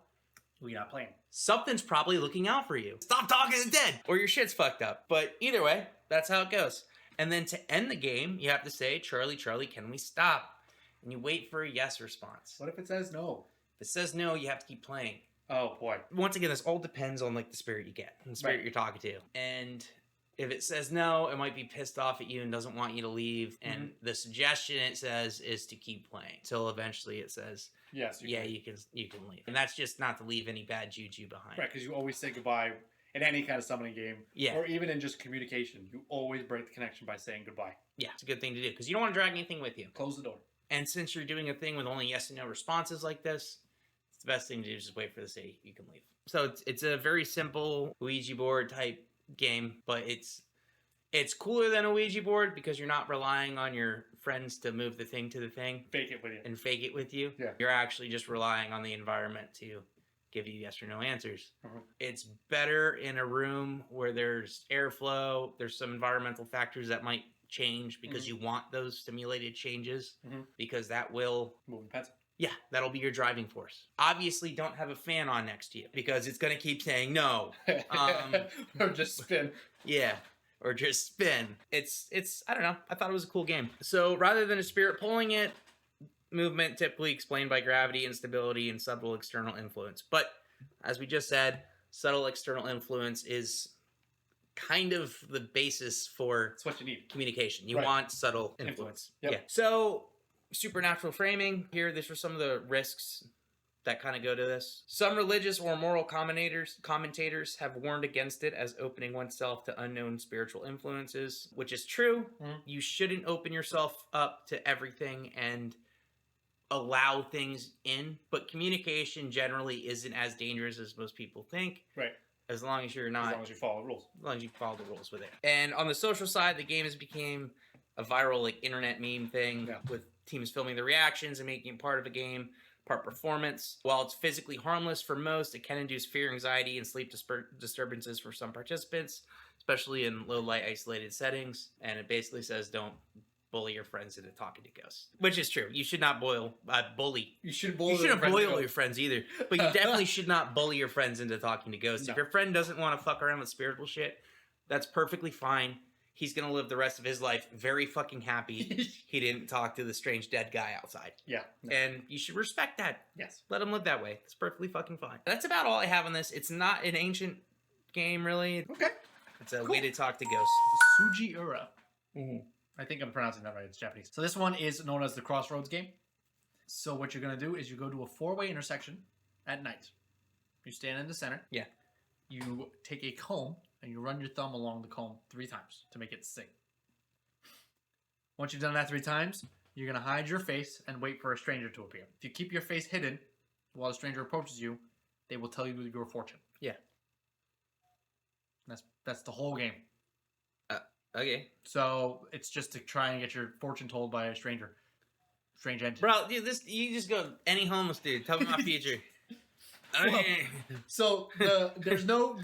we're not playing. Something's probably looking out for you. Stop talking, it's dead. Or your shit's fucked up. But either way, that's how it goes. And then to end the game, you have to say, Charlie, Charlie, can we stop? And you wait for a yes response. What if it says no? If it says no, you have to keep playing. Oh, boy. Once again, this all depends on like the spirit you get and the spirit you're talking to. And if it says no, it might be pissed off at you and doesn't want you to leave. And the suggestion it says is to keep playing till eventually it says, yes, you can leave. And that's just not to leave any bad juju behind. Right, because you always say goodbye in any kind of summoning game. Yeah. Or even in just communication. You always break the connection by saying goodbye. Yeah, it's a good thing to do because you don't want to drag anything with you. Close the door. And since you're doing a thing with only yes and no responses like this, it's the best thing to do is just wait for the say you can leave. So it's a very simple Ouija board type game, but it's It's cooler than a Ouija board because you're not relying on your friends to move the thing to the thing. Fake it with you. And fake it with you. Yeah. You're actually just relying on the environment to give you yes or no answers. It's better in a room where there's airflow, there's some environmental factors that might change because you want those stimulated changes because that will... Moving pencil. Yeah, that'll be your driving force. Obviously, don't have a fan on next to you because it's going to keep saying no. Or just spin. Yeah, or just spin. It's I don't know. I thought it was a cool game. So rather than a spirit pulling it, movement typically explained by gravity, instability, and subtle external influence. But as we just said, subtle external influence is kind of the basis for It's what you need. Communication. You want subtle influence. Yep. Yeah. So supernatural framing here. These are some of the risks that kind of go to this. Some religious or moral commentators have warned against it as opening oneself to unknown spiritual influences, which is true. You shouldn't open yourself up to everything and allow things in, but communication generally isn't as dangerous as most people think. Right. As long as you're not... As long as you follow the rules. As long as you follow the rules with it. And on the social side, the game has become a viral like internet meme thing with teams filming the reactions and making it part of a game, part performance. While it's physically harmless for most, it can induce fear, anxiety, and sleep disturbances for some participants, especially in low light isolated settings. And it basically says don't bully your friends into talking to ghosts, which is true. You should not bully. You shouldn't boil your friends either, but you definitely should not bully your friends into talking to ghosts. No. If your friend doesn't want to fuck around with spiritual shit, that's perfectly fine. He's gonna live the rest of his life very fucking happy he didn't talk to the strange dead guy outside. Yeah. No. And you should respect that. Yes. Let him live that way. It's perfectly fucking fine. That's about all I have on this. It's not an ancient game, really. Okay. It's a way to talk to ghosts. Tsuji-ura. I think I'm pronouncing that right. It's Japanese. So this one is known as the Crossroads game. So what you're going to do is you go to a 4-way intersection at night. You stand in the center. Yeah. You take a comb and you run your thumb along the comb 3 times to make it sing. Once you've done that 3 times, you're going to hide your face and wait for a stranger to appear. If you keep your face hidden while a stranger approaches you, they will tell you your fortune. Yeah. That's the whole game. Okay. So it's just to try and get your fortune told by a stranger. Strange entity. Bro, dude, you just go any homeless dude. Tell me my future. Okay. So there's no.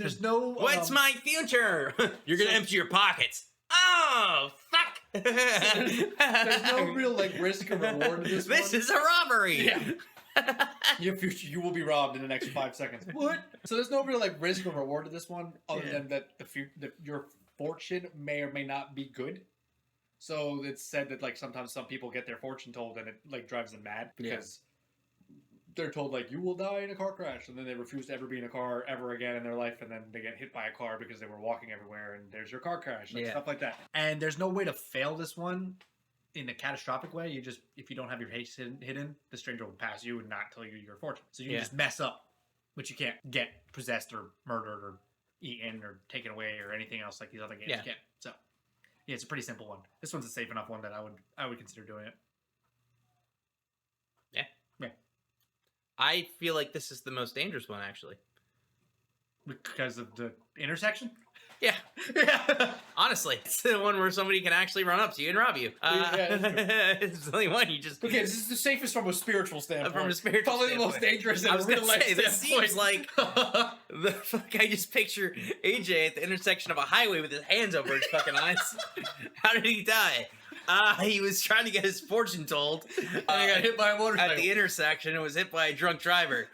What's my future? You're gonna empty your pockets. Oh fuck! There's no real like risk or reward in this. This is a robbery. Yeah. Your future, you will be robbed in the next 5 seconds. What? So there's no real like risk or reward to this one, other than that your fortune may or may not be good. So it's said that like sometimes some people get their fortune told and it like drives them mad because they're told like you will die in a car crash, and then they refuse to ever be in a car ever again in their life, and then they get hit by a car because they were walking everywhere and there's your car crash and stuff like that. And there's no way to fail this one in a catastrophic way. You just, if you don't have your face hidden, the stranger will pass you and not tell you your fortune. So you can just mess up, but you can't get possessed or murdered or eaten or taken away or anything else like these other games can. So yeah, it's a pretty simple one. This one's a safe enough one that I would consider doing it. Yeah. Yeah. I feel like this is the most dangerous one, actually. Because of the intersection? Yeah. Yeah. Honestly, it's the one where somebody can actually run up to you and rob you. It's the only one you just... Okay, this is the safest from a spiritual standpoint. From a spiritual Probably standpoint. the most dangerous in I was a real life say, this seems like... the fuck, I just picture AJ at the intersection of a highway with his hands over his fucking eyes. How did he die? He was trying to get his fortune told. And he got hit by a motorcycle. At the intersection and was hit by a drunk driver.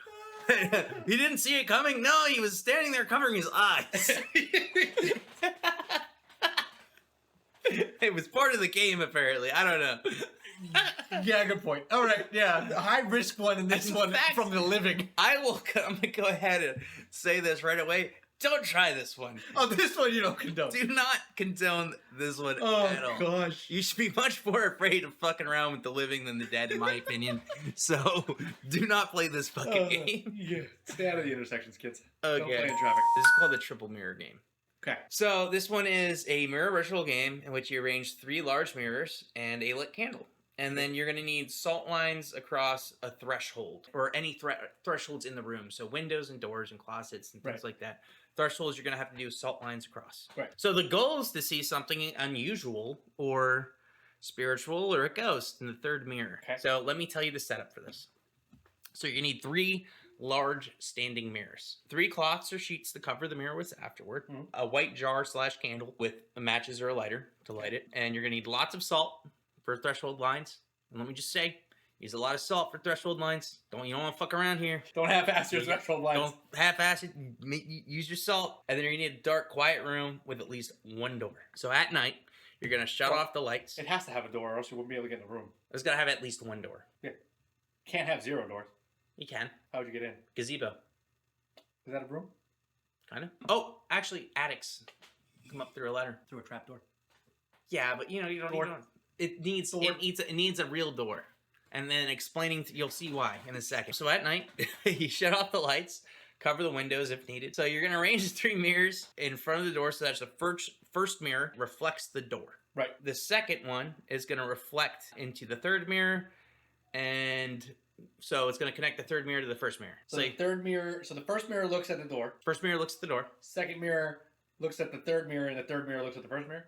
He didn't see it coming. No, he was standing there covering his eyes. It was part of the game, apparently. I don't know. Yeah, good point. All right, yeah, the high risk one and this one from the living. I'm gonna go ahead and say this right away. Don't try this one. Oh, this one you don't condone. Do not condone this one at all. Oh, gosh. You should be much more afraid of fucking around with the living than the dead, in my opinion. So, do not play this fucking game. Yeah. Stay out of the intersections, kids. Okay. Don't play in traffic. This is called the triple mirror game. Okay. So, this one is a mirror ritual game in which you arrange 3 large mirrors and a lit candle. And then you're going to need salt lines across a threshold, or any thresholds in the room. So, windows and doors and closets and things like that. thresholds you're going to have to do salt lines across. Right. So the goal is to see something unusual or spiritual or a ghost in the third mirror. Okay. So let me tell you the setup for this. So you're going to need 3 large standing mirrors, 3 cloths or sheets to cover the mirror with afterward, a white jar / candle with matches or a lighter to light it, and you're going to need lots of salt for threshold lines. And let me just say, use a lot of salt for threshold lines. You don't want to fuck around here. Don't half-ass your threshold lines. Don't half-ass it. Use your salt. And then you're going to need a dark, quiet room with at least 1 door. So at night, you're going to shut off the lights. It has to have a door or else you won't be able to get in the room. It's got to have at least 1 door. Yeah. Can't have 0 doors. You can. How would you get in? Gazebo. Is that a room? Kind of. Oh, actually, attics come up through a ladder. Through a trapdoor. Yeah, but you don't need it needs a real door. And then you'll see why in a second. So at night, you shut off the lights, cover the windows if needed. So you're going to arrange the 3 mirrors in front of the door so that the first mirror reflects the door. Right. The second one is going to reflect into the third mirror, and so it's going to connect the third mirror to the first mirror. So the third mirror, so the first mirror looks at the door. First mirror looks at the door. Second mirror looks at the third mirror, and the third mirror looks at the first mirror?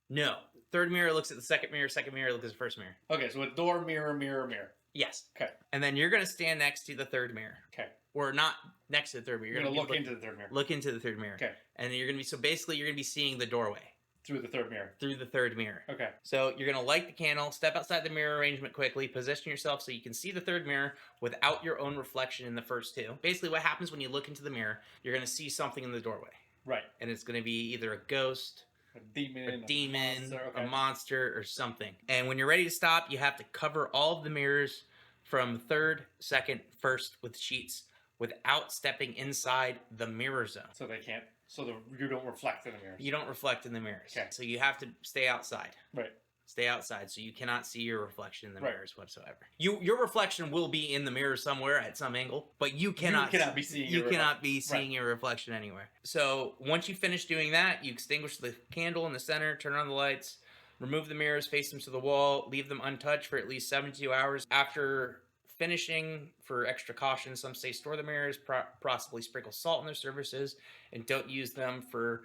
No. Third mirror looks at the second mirror looks at the first mirror. Okay, so a door, mirror, mirror, mirror. Yes. Okay. And then you're going to stand next to the third mirror. Okay. Or not next to the third mirror. You're going to look into the third mirror. Look into the third mirror. Okay. And then you're going to be, so basically you're going to be seeing the doorway. Through the third mirror. Through the third mirror. Okay. So you're going to light the candle, step outside the mirror arrangement quickly, position yourself so you can see the third mirror without your own reflection in the first 2. Basically what happens when you look into the mirror, you're going to see something in the doorway. Right. And it's going to be either a ghost, a demon, a monster, or something. And when you're ready to stop, you have to cover all of the mirrors from third, second, first with sheets without stepping inside the mirror zone. So they can't. So you don't reflect in the mirrors. You don't reflect in the mirrors. Okay. So you have to stay outside. Right. Stay outside, so you cannot see your reflection in the mirrors whatsoever. Your reflection will be in the mirror somewhere at some angle, but you cannot be seeing. Your reflection anywhere. So once you finish doing that, you extinguish the candle in the center, turn on the lights, remove the mirrors, face them to the wall, leave them untouched for at least 72 hours. After finishing, for extra caution, some say store the mirrors, possibly sprinkle salt in their surfaces, and don't use them for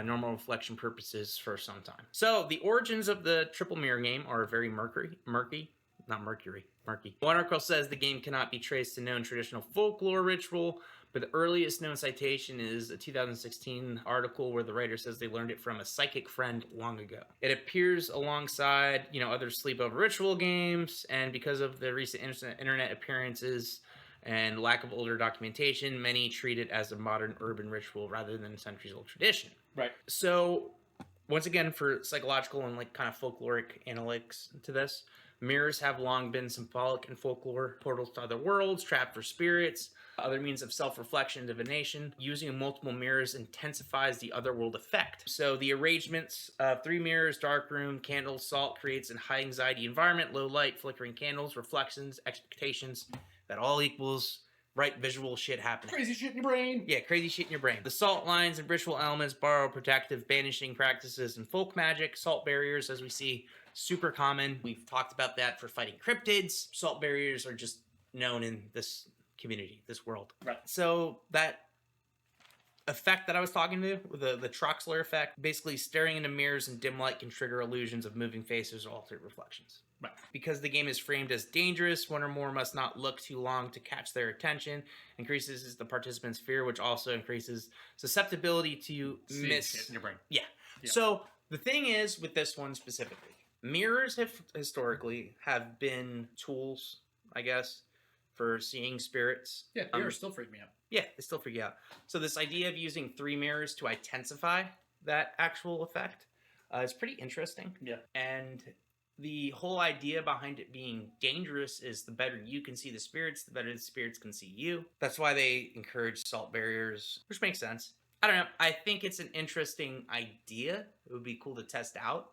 normal reflection purposes for some time. So the origins of the triple mirror game are very murky. One article says the game cannot be traced to known traditional folklore ritual, but the earliest known citation is a 2016 article where the writer says they learned it from a psychic friend long ago. It appears alongside, other sleepover ritual games, and because of the recent internet appearances and lack of older documentation, many treat it as a modern urban ritual rather than a centuries-old tradition. Right. So, once again, for psychological and kind of folkloric analytics to this, mirrors have long been symbolic in folklore, portals to other worlds, trapped for spirits, other means of self-reflection, divination. Using multiple mirrors intensifies the otherworld effect. So the arrangements of 3 mirrors, dark room, candles, salt creates a high anxiety environment, low light, flickering candles, reflections, expectations. That all equals right visual shit happening. Crazy shit in your brain. Yeah, crazy shit in your brain. The salt lines and ritual elements borrow protective banishing practices and folk magic. Salt barriers, as we see, super common. We've talked about that for fighting cryptids. Salt barriers are just known in this community, this world. Right. So that effect that I was talking to, the Troxler effect, basically staring into mirrors in dim light can trigger illusions of moving faces or altered reflections. Right. Because the game is framed as dangerous, one or more must not look too long to catch their attention, increases the participant's fear, which also increases susceptibility to miss shit in your brain. Yeah. So the thing is with this one specifically, mirrors have historically been tools, I guess, for seeing spirits. Yeah, mirrors still freak me out. Yeah, they still freak you out. So this idea of using 3 mirrors to intensify that actual effect is pretty interesting. Yeah. And the whole idea behind it being dangerous is the better you can see the spirits, the better the spirits can see you. That's why they encourage salt barriers, which makes sense. I don't know. I think it's an interesting idea. It would be cool to test out.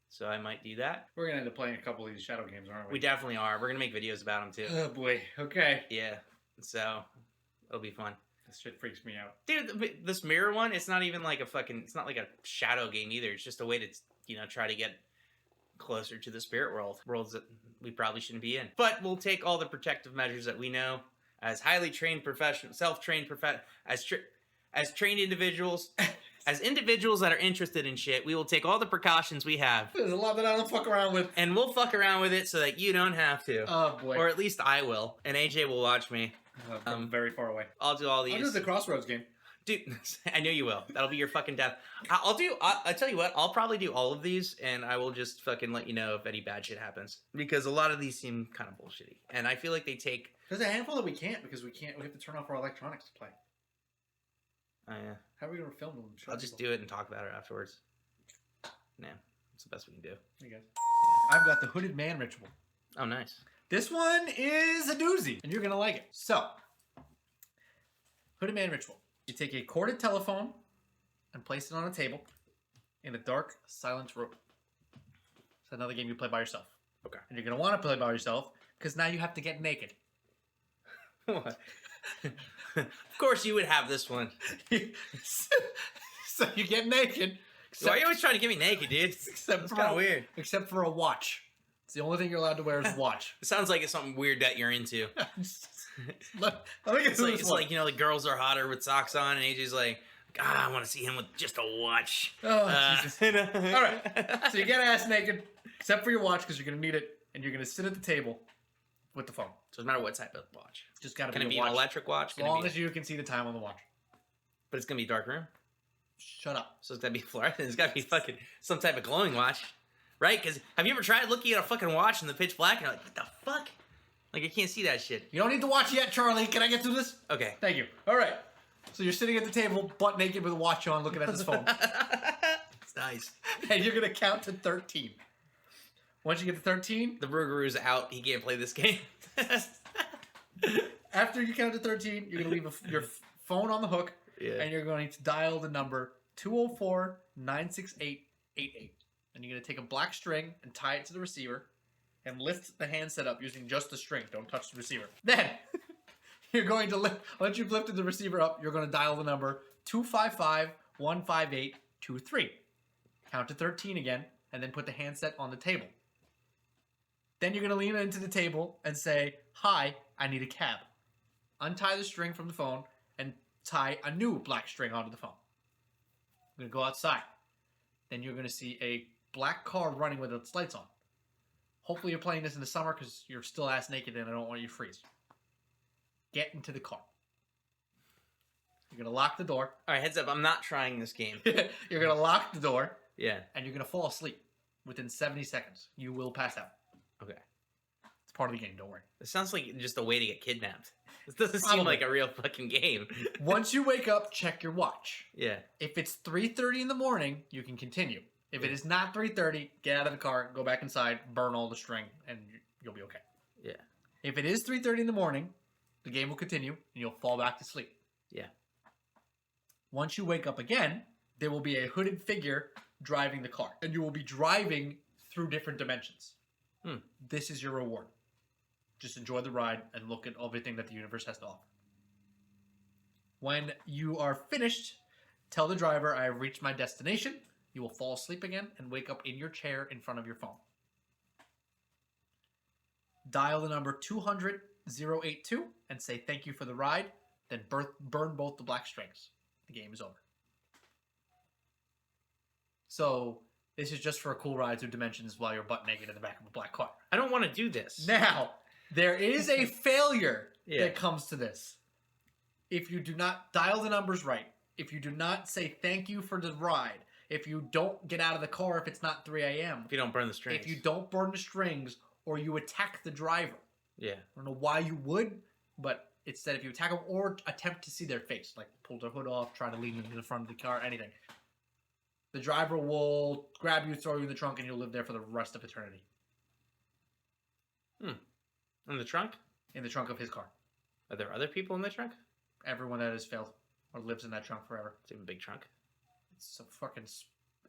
So I might do that. We're going to end up playing a couple of these shadow games, aren't we? We definitely are. We're going to make videos about them too. Oh boy. Okay. Yeah. So it'll be fun. This shit freaks me out. Dude, this mirror one, it's not even like it's not like a shadow game either. It's just a way to, try to get closer to the spirit world. Worlds that we probably shouldn't be in. But we'll take all the protective measures that we know as highly trained professional, self-trained as trained individuals, as individuals that are interested in shit, we will take all the precautions we have. There's a lot that I don't fuck around with. And we'll fuck around with it so that you don't have to. Oh, boy. Or at least I will. And AJ will watch me. I'm very far away. I'll do all these. I'll do the Crossroads game. Dude, I know you will. That'll be your fucking death. I'll tell you what, I'll probably do all of these, and I will just fucking let you know if any bad shit happens. Because a lot of these seem kind of bullshitty. And I feel like they take... There's a handful that we can't, because we have to turn off our electronics to play. Oh, yeah. How are we going to film them? I'll just do it and talk about it afterwards. Yeah, that's the best we can do. Hey, guys. I've got the Hooded Man Ritual. Oh, nice. This one is a doozy, and you're going to like it. So, Hooded Man Ritual. You take a corded telephone and place it on a table in a dark, silent room. It's another game you play by yourself. Okay. And you're going to want to play by yourself because now you have to get naked. What? Of course you would have this one. So you get naked. Why are you always trying to get me naked, dude? It's kind of weird. Except for a watch. It's the only thing you're allowed to wear is a watch. It sounds like it's something weird that you're into. It's like, you know, the girls are hotter with socks on, and AJ's like, I want to see him with just a watch. Oh, Jesus. All right. So you get ass naked, except for your watch, because you're going to need it, and you're going to sit at the table with the phone. So it doesn't matter what type of watch. Just got to be Can it be an electric watch? As long as you can see the time on the watch. But it's going to be a dark room? Shut up. So it's got to be fluorescent. It's got to be fucking some type of glowing watch. Right? Because have you ever tried looking at a fucking watch in the pitch black and you're like, what the fuck? Like, I can't see that shit. You don't need to watch yet, Charlie. Can I get through this? Okay. Thank you. All right. So you're sitting at the table, butt naked with a watch on, looking at this phone. It's nice. And you're going to count to 13. Once you get to 13... The Bruguru's out. He can't play this game. After you count to 13, you're going to leave your phone on the hook, and you're going to dial the number 204-968-88. And you're going to take a black string and tie it to the receiver and lift the handset up using just the string. Don't touch the receiver. Then, you're going to lift... Once you've lifted the receiver up, you're going to dial the number 255-158-23. Count to 13 again, and then put the handset on the table. Then you're going to lean into the table and say, hi, I need a cab. Untie the string from the phone and tie a new black string onto the phone. You're going to go outside. Then you're going to see a black car running with its lights on. Hopefully you're playing this in the summer because you're still ass naked and I don't want you to freeze. Get into the car. You're going to lock the door. All right, heads up. I'm not trying this game. You're going to lock the door. Yeah. And you're going to fall asleep within 70 seconds. You will pass out. Okay. It's part of the game. Don't worry. It sounds like just a way to get kidnapped. This doesn't seem like a real fucking game. Once you wake up, check your watch. Yeah. If it's 3:30 in the morning, you can continue. If it is not 3:30, get out of the car, go back inside, burn all the string, and you'll be okay. Yeah. If it is 3:30 in the morning, the game will continue, and you'll fall back to sleep. Yeah. Once you wake up again, there will be a hooded figure driving the car, and you will be driving through different dimensions. This is your reward. Just enjoy the ride and look at everything that the universe has to offer. When you are finished, tell the driver, I have reached my destination. You will fall asleep again and wake up in your chair in front of your phone. Dial the number 200-082 and say thank you for the ride, then burn both the black strings. The game is over. So, this is just for a cool ride through dimensions while you're butt naked in the back of a black car. I don't want to do this. Now, there is a failure that comes to this. If you do not dial the numbers right, if you do not say thank you for the ride, if you don't get out of the car if it's not 3 a.m. If you don't burn the strings. If you don't burn the strings, or you attack the driver. Yeah. I don't know why you would, but it said if you attack them or attempt to see their face, like pull their hood off, try to lean into the front of the car, anything. The driver will grab you, throw you in the trunk, and you'll live there for the rest of eternity. In the trunk? In the trunk of his car. Are there other people in the trunk? Everyone that has failed or lives in that trunk forever. It's even a big trunk. It's a fucking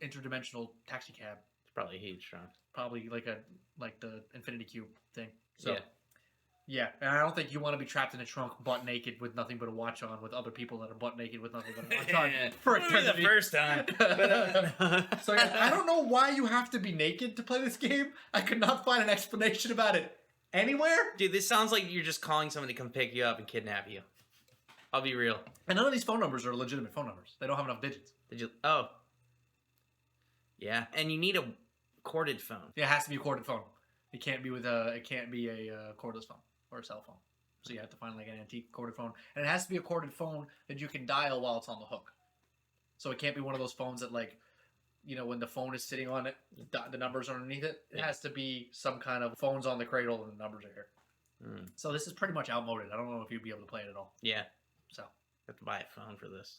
interdimensional taxi cab. It's probably a huge trunk. Probably like the Infinity Cube thing. So, yeah. And I don't think you want to be trapped in a trunk butt naked with nothing but a watch on with other people that are butt naked with nothing but a watch on for eternity. The first time. So I don't know why you have to be naked to play this game. I could not find an explanation about it Anywhere? Dude, this sounds like you're just calling somebody to come pick you up and kidnap you. I'll be real. And none of these phone numbers are legitimate phone numbers. They don't have enough digits. Did you? Oh. Yeah. And you need a corded phone. Yeah, it has to be a corded phone. It can't be with a. It can't be a cordless phone or a cell phone. So you have to find like an antique corded phone, and it has to be a corded phone that you can dial while it's on the hook. So it can't be one of those phones that like, you know, when the phone is sitting on it, the numbers are underneath it. It has to be some kind of phones on the cradle and the numbers are here. Mm. So this is pretty much outmoded. I don't know if you'd be able to play it at all. Yeah. So I have to buy a phone for this.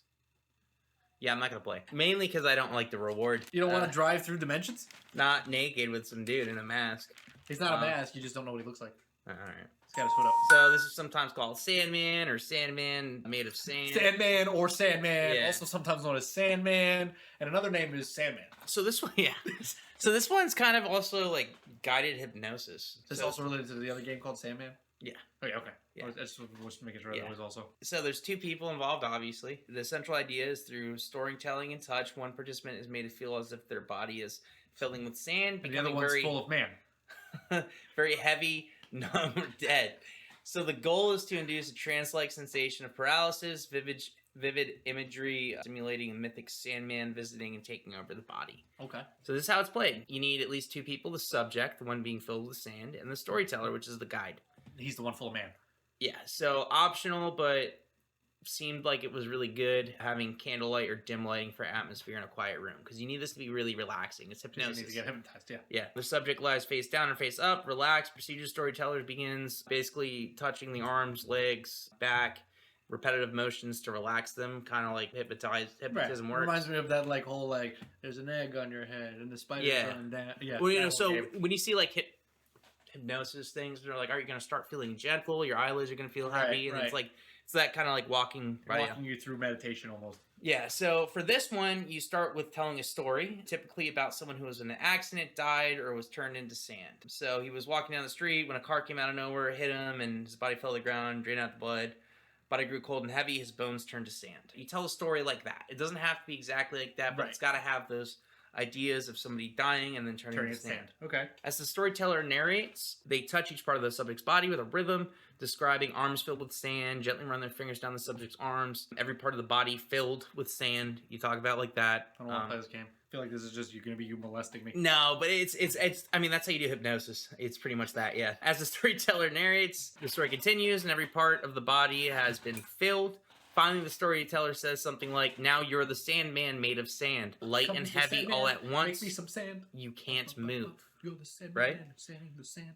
Yeah, I'm not gonna play. Mainly because I don't like the reward. You don't want to drive through dimensions? Not naked with some dude in a mask. He's not a mask. You just don't know what he looks like. All right. He's got his foot up. So this is sometimes called Sandman or Sandman made of sand. Sandman or Sandman, also sometimes known as Sandman, and another name is Sandman. So this one, yeah. So this one's kind of also like guided hypnosis. This also related to the other game called Sandman? Yeah. Okay, okay. Yeah. I just was making sure that was also. So there's two people involved, obviously. The central idea is through storytelling and touch, one participant is made to feel as if their body is filling with sand, and the other one's full of man. Very heavy, numb, or dead. So the goal is to induce a trance-like sensation of paralysis, vivid imagery, simulating a mythic Sandman visiting and taking over the body. Okay. So this is how it's played. You need at least two people, the subject, the one being filled with sand, and the storyteller, which is the guide. He's the one full of man. Yeah, so optional, but seemed like it was really good having candlelight or dim lighting for atmosphere in a quiet room, because you need this to be really relaxing. It's hypnosis. You need to get hypnotized, yeah. Yeah. The subject lies face down or face up, relaxed. Procedure storyteller begins basically touching the arms, legs, back, repetitive motions to relax them, kind of like hypnotism works. Reminds me of that like whole like there's an egg on your head and the spider's running down. Yeah. Well, you know, so when you see like hypnosis things, they're like, are you going to start feeling gentle? Your eyelids are going to feel heavy, and it's like it's that kind of like walking you through meditation almost. Yeah, so for this one, you start with telling a story, typically about someone who was in an accident, died, or was turned into sand. So he was walking down the street when a car came out of nowhere, hit him, and his body fell to the ground, drained out the blood. Body grew cold and heavy, his bones turned to sand. You tell a story like that. It doesn't have to be exactly like that, but it's got to have those ideas of somebody dying and then turning into sand. Okay. As the storyteller narrates, they touch each part of the subject's body with a rhythm, describing arms filled with sand, gently run their fingers down the subject's arms, every part of the body filled with sand. You talk about like that. I don't want to play this game. I feel like this is just you're going to be you molesting me. No, but it's I mean, that's how you do hypnosis. It's pretty much that, yeah. As the storyteller narrates, the story continues and every part of the body has been filled. Finally, the storyteller says something like, now you're the Sandman made of sand, light and heavy all at once. Make me some sand. You can't move. You're the Sandman, right? The sand.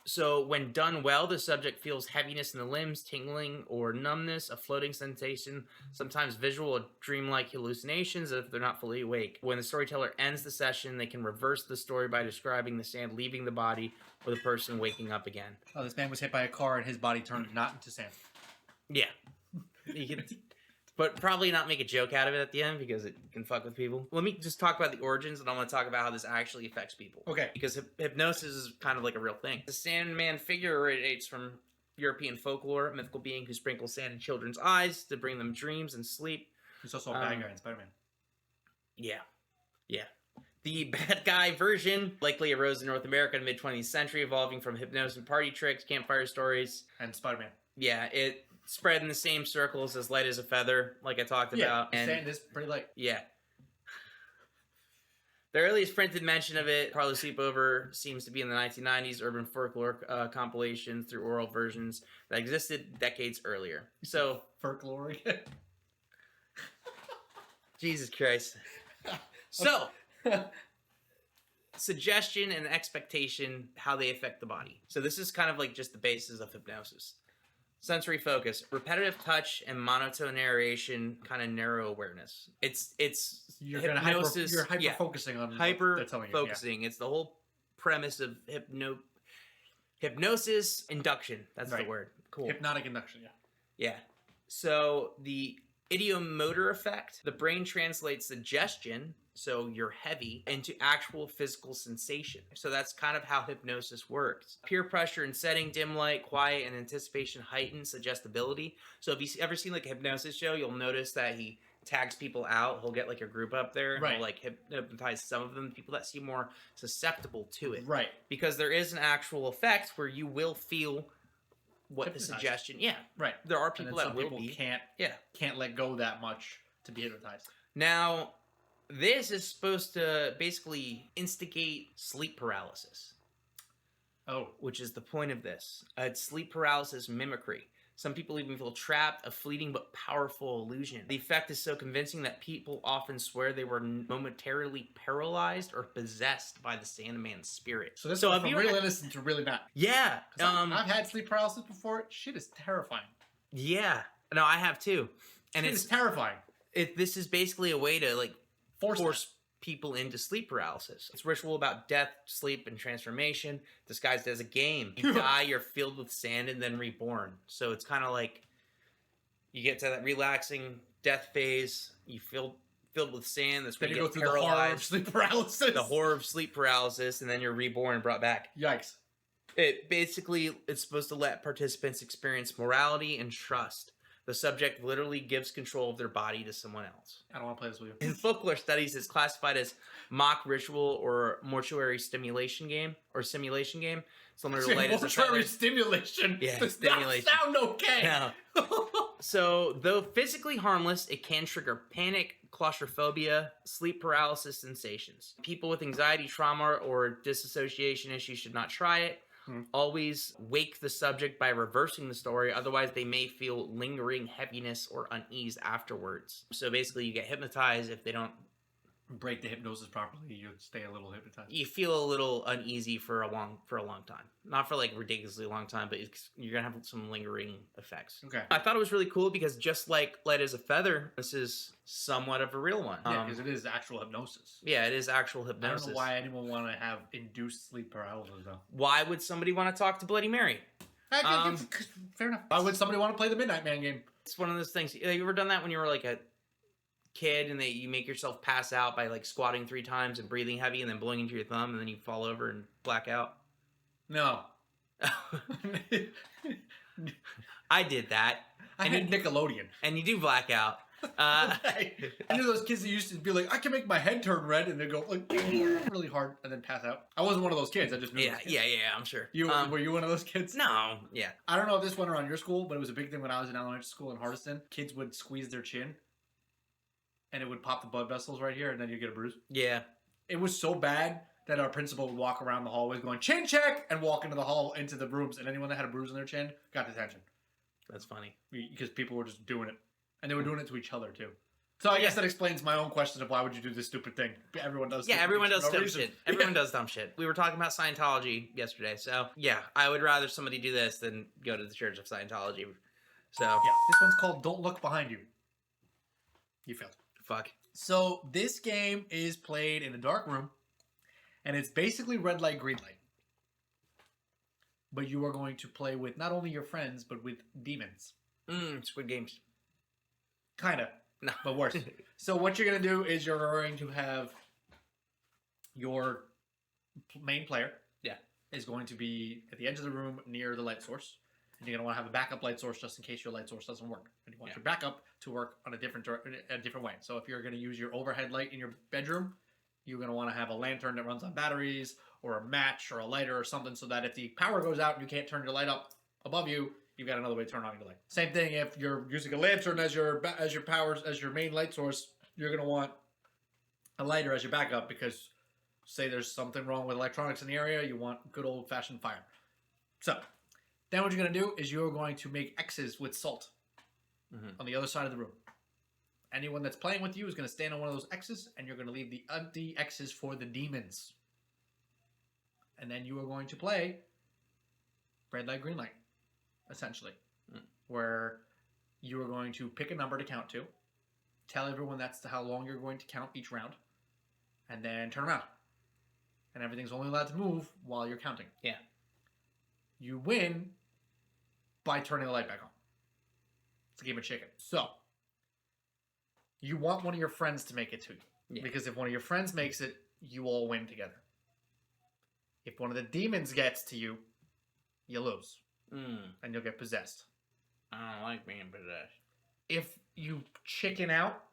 So when done well, the subject feels heaviness in the limbs, tingling or numbness, a floating sensation, sometimes visual or dreamlike hallucinations if they're not fully awake. When the storyteller ends the session, they can reverse the story by describing the sand leaving the body or the person waking up again. Oh, this man was hit by a car and his body turned not into sand. Yeah. You can, but probably not make a joke out of it at the end because it can fuck with people. Let me just talk about the origins, and I'm going to talk about how this actually affects people. Okay. Because hypnosis is kind of like a real thing. The Sandman figure originates from European folklore, a mythical being who sprinkles sand in children's eyes to bring them dreams and sleep. There's also a bad guy in Spider-Man. Yeah. Yeah. The bad guy version likely arose in North America in the mid-20th century, evolving from hypnosis and party tricks, campfire stories. And Spider-Man. Yeah, it spread in the same circles as light as a feather, like I talked about. And sand is pretty light. Yeah. The earliest printed mention of it, probably Sleepover, seems to be in the 1990s urban folklore compilation through oral versions that existed decades earlier. So folklore again. Jesus Christ. So, suggestion and expectation, how they affect the body. So this is kind of like just the basis of hypnosis. Sensory focus, repetitive touch, and monotone narration, kind of narrow awareness. It's you're hypnosis. You're hyper focusing on hyper what they're telling you. Focusing. Yeah. It's the whole premise of hypnosis induction. That's the word. Cool. Hypnotic induction. Yeah. Yeah. So the idiomotor effect, the brain translates suggestion, so you're heavy, into actual physical sensation. So that's kind of how hypnosis works. Peer pressure and setting, dim light, quiet, and anticipation heighten suggestibility. So if you've ever seen like a hypnosis show, you'll notice that he tags people out. He'll get like a group up there and Right. he'll like hypnotize some of them, people that seem more susceptible to it. Right. Because there is an actual effect where you will feel what Hypnotized. the suggestion. Yeah. Right. There are And people then that some will people be. can't let go that much to be hypnotized. Now, this is supposed to basically instigate sleep paralysis. Oh. Which is the point of this. It's sleep paralysis mimicry. Some people even feel trapped, a fleeting but powerful illusion. The effect is so convincing that people often swear they were momentarily paralyzed or possessed by the Sandman spirit. So this so is have from you real ever... innocent to really bad. Yeah. I've had sleep paralysis before. Shit is terrifying. Yeah. No, I have too. And it's terrifying. This is basically a way to like force people into sleep paralysis. It's a ritual about death, sleep, and transformation, disguised as a game. You die, you're filled with sand, and then reborn. So it's kind of like you get to that relaxing death phase. You filled with sand. That's when you you go get through paralyzed. the horror of sleep paralysis. The horror of sleep paralysis, and then you're reborn and brought back. Yikes! It's supposed to let participants experience morality and trust. The subject literally gives control of their body to someone else. I don't want to play this with you. In folklore studies, it's classified as mock ritual or mortuary simulation game. Similar to light as a mortuary stimulation. Yeah, does stimulation. not sound okay. No. So, though physically harmless, it can trigger panic, claustrophobia, sleep paralysis sensations. People with anxiety, trauma, or disassociation issues should not try it. Always wake the subject by reversing the story, otherwise they may feel lingering heaviness or unease afterwards. So basically you get hypnotized. If they don't break the hypnosis properly, you stay a little hypnotized. You feel a little uneasy for a long time. Not for like ridiculously long time, but you're gonna have some lingering effects. Okay. I thought it was really cool because just like Light as a Feather, this is somewhat of a real one. Yeah, because it is actual hypnosis. Yeah, it is actual hypnosis. I don't know why anyone want to have induced sleep paralysis though. Why would somebody want to talk to Bloody Mary? Fair enough. Why would somebody want to play the Midnight Man game? It's one of those things. You ever done that when you were like a kid and you make yourself pass out by like squatting 3 times and breathing heavy and then blowing into your thumb and then you fall over and black out? No. I did that. I had Nickelodeon. And you do black out. I knew those kids that used to be like, I can make my head turn red, and they go like really hard and then pass out. I wasn't one of those kids. I just knew. Yeah, I'm sure. Were you one of those kids? No. Yeah. I don't know if this went around your school, but it was a big thing when I was in elementary school in Hardiston. Kids would squeeze their chin, and it would pop the blood vessels right here, and then you get a bruise. Yeah. It was so bad that our principal would walk around the hallways going chin check and walk into the hall into the rooms, and anyone that had a bruise on their chin got detention. That's funny because people were just doing it. And they were doing it to each other, too. So I guess that explains my own question of why would you do this stupid thing? Everyone does everyone does dumb shit. Everyone does dumb shit. We were talking about Scientology yesterday. So, yeah, I would rather somebody do this than go to the Church of Scientology. So, yeah, this one's called Don't Look Behind You. You failed. Fuck. So, this game is played in a dark room. And it's basically red light, green light. But you are going to play with not only your friends, but with demons. Squid Games. Kind of. No. But worse. So what you're going to do is you're going to have your main player. Yeah. Is going to be at the edge of the room near the light source. And you're going to want to have a backup light source just in case your light source doesn't work. And you want your backup to work on a different way. So if you're going to use your overhead light in your bedroom, you're going to want to have a lantern that runs on batteries or a match or a lighter or something so that if the power goes out and you can't turn your light up above you, you've got another way to turn on your light. Same thing if you're using a lantern as your main light source, you're going to want a lighter as your backup because say there's something wrong with electronics in the area, you want good old-fashioned fire. So, then what you're going to do is you're going to make X's with salt on the other side of the room. Anyone that's playing with you is going to stand on one of those X's, and you're going to leave the empty X's for the demons. And then you are going to play red light, green light, essentially. Where you are going to pick a number to count to, tell everyone that's how long you're going to count each round, and then turn around. And everything's only allowed to move while you're counting. Yeah. You win by turning the light back on. It's a game of chicken. So, you want one of your friends to make it to you. Yeah. Because if one of your friends makes it, you all win together. If one of the demons gets to you, you lose. And you'll get possessed. I don't like being possessed. If you chicken out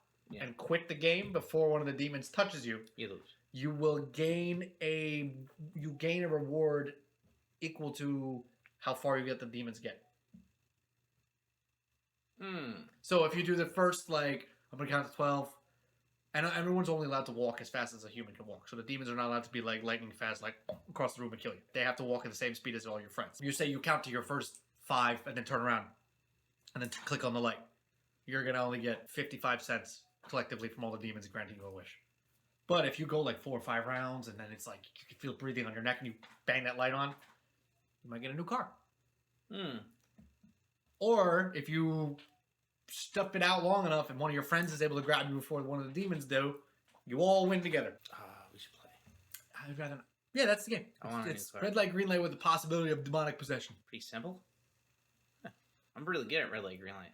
and quit the game before one of the demons touches you, you lose. You will gain a reward equal to how far you get the demons get. So if you do the first, like, I'm gonna count to 12, and everyone's only allowed to walk as fast as a human can walk. So the demons are not allowed to be like lightning fast, like across the room and kill you. They have to walk at the same speed as all your friends. You say you count to your first 5 and then turn around and then click on the light. You're gonna only get 55 cents collectively from all the demons granting you a wish. But if you go like 4 or 5 rounds and then it's like you can feel breathing on your neck and you bang that light on, you might get a new car. Or if you stuff it out long enough and one of your friends is able to grab you before one of the demons do, you all win together. We should play. I'd rather not. Yeah, that's the game. It's red light, green light with the possibility of demonic possession. Pretty simple. I'm really good at red light, green light.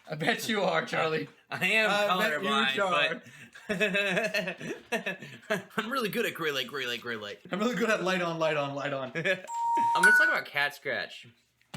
I bet you are, Charlie. I am colorblind, but I'm really good at gray light, gray light, gray light. I'm really good at light on, light on, light on. I'm going to talk about Catscratch.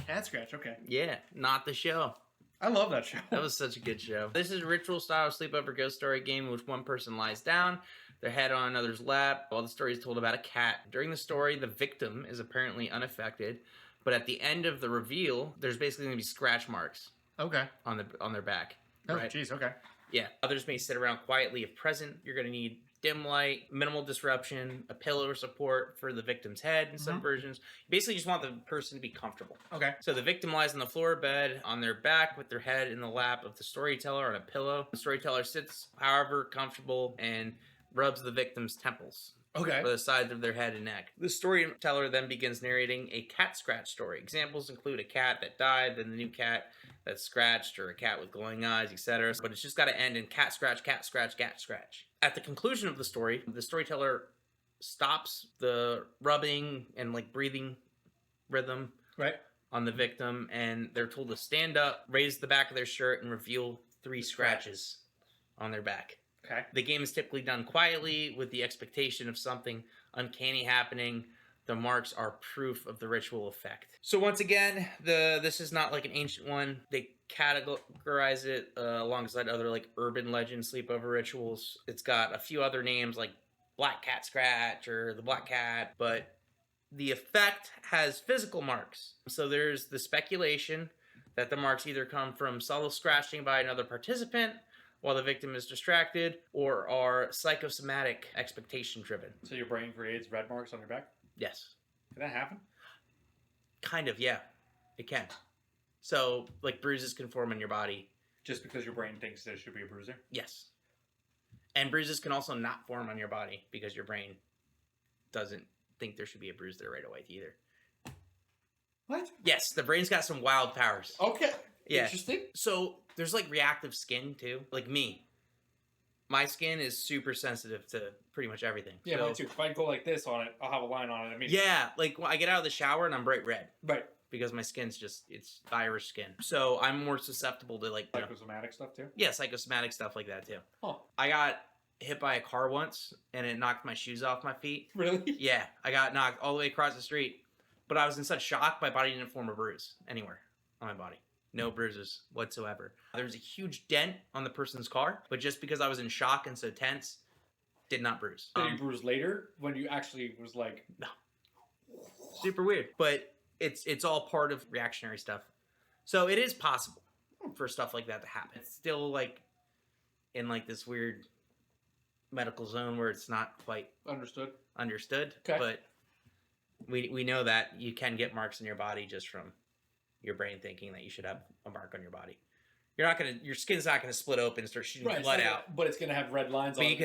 Catscratch, okay. Yeah, not the show. I love that show. That was such a good show. This is a ritual-style sleepover ghost story game in which one person lies down, their head on another's lap, while the story is told about a cat. During the story, the victim is apparently unaffected, but at the end of the reveal, there's basically going to be scratch marks. Okay. On their back. Oh, jeez, okay. Yeah. Others may sit around quietly if present. You're going to need dim light, minimal disruption, a pillow or support for the victim's head in some versions. You basically just want the person to be comfortable. Okay. So the victim lies on the floor bed on their back with their head in the lap of the storyteller on a pillow. The storyteller sits however comfortable and rubs the victim's temples. Okay. For the sides of their head and neck. The storyteller then begins narrating a Catscratch story. Examples include a cat that died, then the new cat that's scratched, or a cat with glowing eyes, etc. But it's just got to end in cat scratch, cat scratch, cat scratch. At the conclusion of the story, the storyteller stops the rubbing and like breathing rhythm on the victim, and they're told to stand up, raise the back of their shirt, and reveal 3 scratches on their back. Okay. The game is typically done quietly with the expectation of something uncanny happening. The marks are proof of the ritual effect. So once again, this is not like an ancient one. They categorize it alongside other like urban legend sleepover rituals. It's got a few other names like Black Cat Scratch or the Black Cat, but the effect has physical marks. So there's the speculation that the marks either come from subtle scratching by another participant while the victim is distracted, or are psychosomatic expectation driven. So your brain creates red marks on your back? Yes. Can that happen? Kind of, yeah. It can. So, like, bruises can form on your body. Just because your brain thinks there should be a bruiser? Yes. And bruises can also not form on your body because your brain doesn't think there should be a bruise there right away either. What? Yes, the brain's got some wild powers. Okay. Yeah. Interesting. So, there's, like, reactive skin, too. Like me. My skin is super sensitive to pretty much everything. Yeah, so, mine too. If I go like this on it, I'll have a line on it immediately. Yeah, like when I get out of the shower and I'm bright red. Right. Because my skin's just, it's Irish skin. So I'm more susceptible to like... Psychosomatic stuff too? Yeah, psychosomatic stuff like that too. Huh. I got hit by a car once and it knocked my shoes off my feet. Really? Yeah, I got knocked all the way across the street. But I was in such shock, my body didn't form a bruise anywhere on my body. No bruises whatsoever. There was a huge dent on the person's car, but just because I was in shock and so tense, did not bruise. Did you bruise later when you actually was like... No. Super weird. But it's all part of reactionary stuff. So it is possible for stuff like that to happen. It's still like in like this weird medical zone where it's not quite understood. Okay. But we know that you can get marks in your body just from your brain thinking that you should have a mark on your body. Your skin's not gonna split open and start shooting blood out. But it's gonna have red lines on it. But you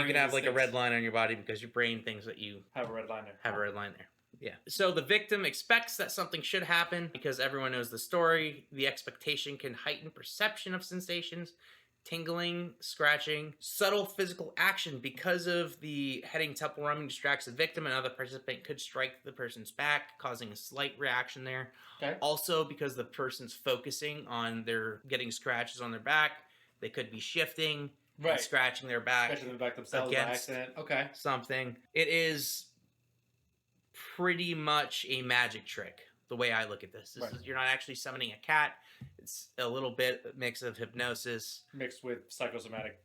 can have like a red line on your body because your brain thinks that you have a red line there. Have a red line there. Yeah. So the victim expects that something should happen because everyone knows the story. The expectation can heighten perception of sensations, tingling, scratching, subtle physical action because of the heading temple rubbing distracts the victim. Another participant could strike the person's back, causing a slight reaction there. Okay. Also, because the person's focusing on their getting scratches on their back, they could be shifting and scratching their back, scratching their back themselves by accident. Okay. Something. It is pretty much a magic trick the way I look at this. You're not actually summoning a cat. It's a little bit mix of hypnosis mixed with psychosomatic,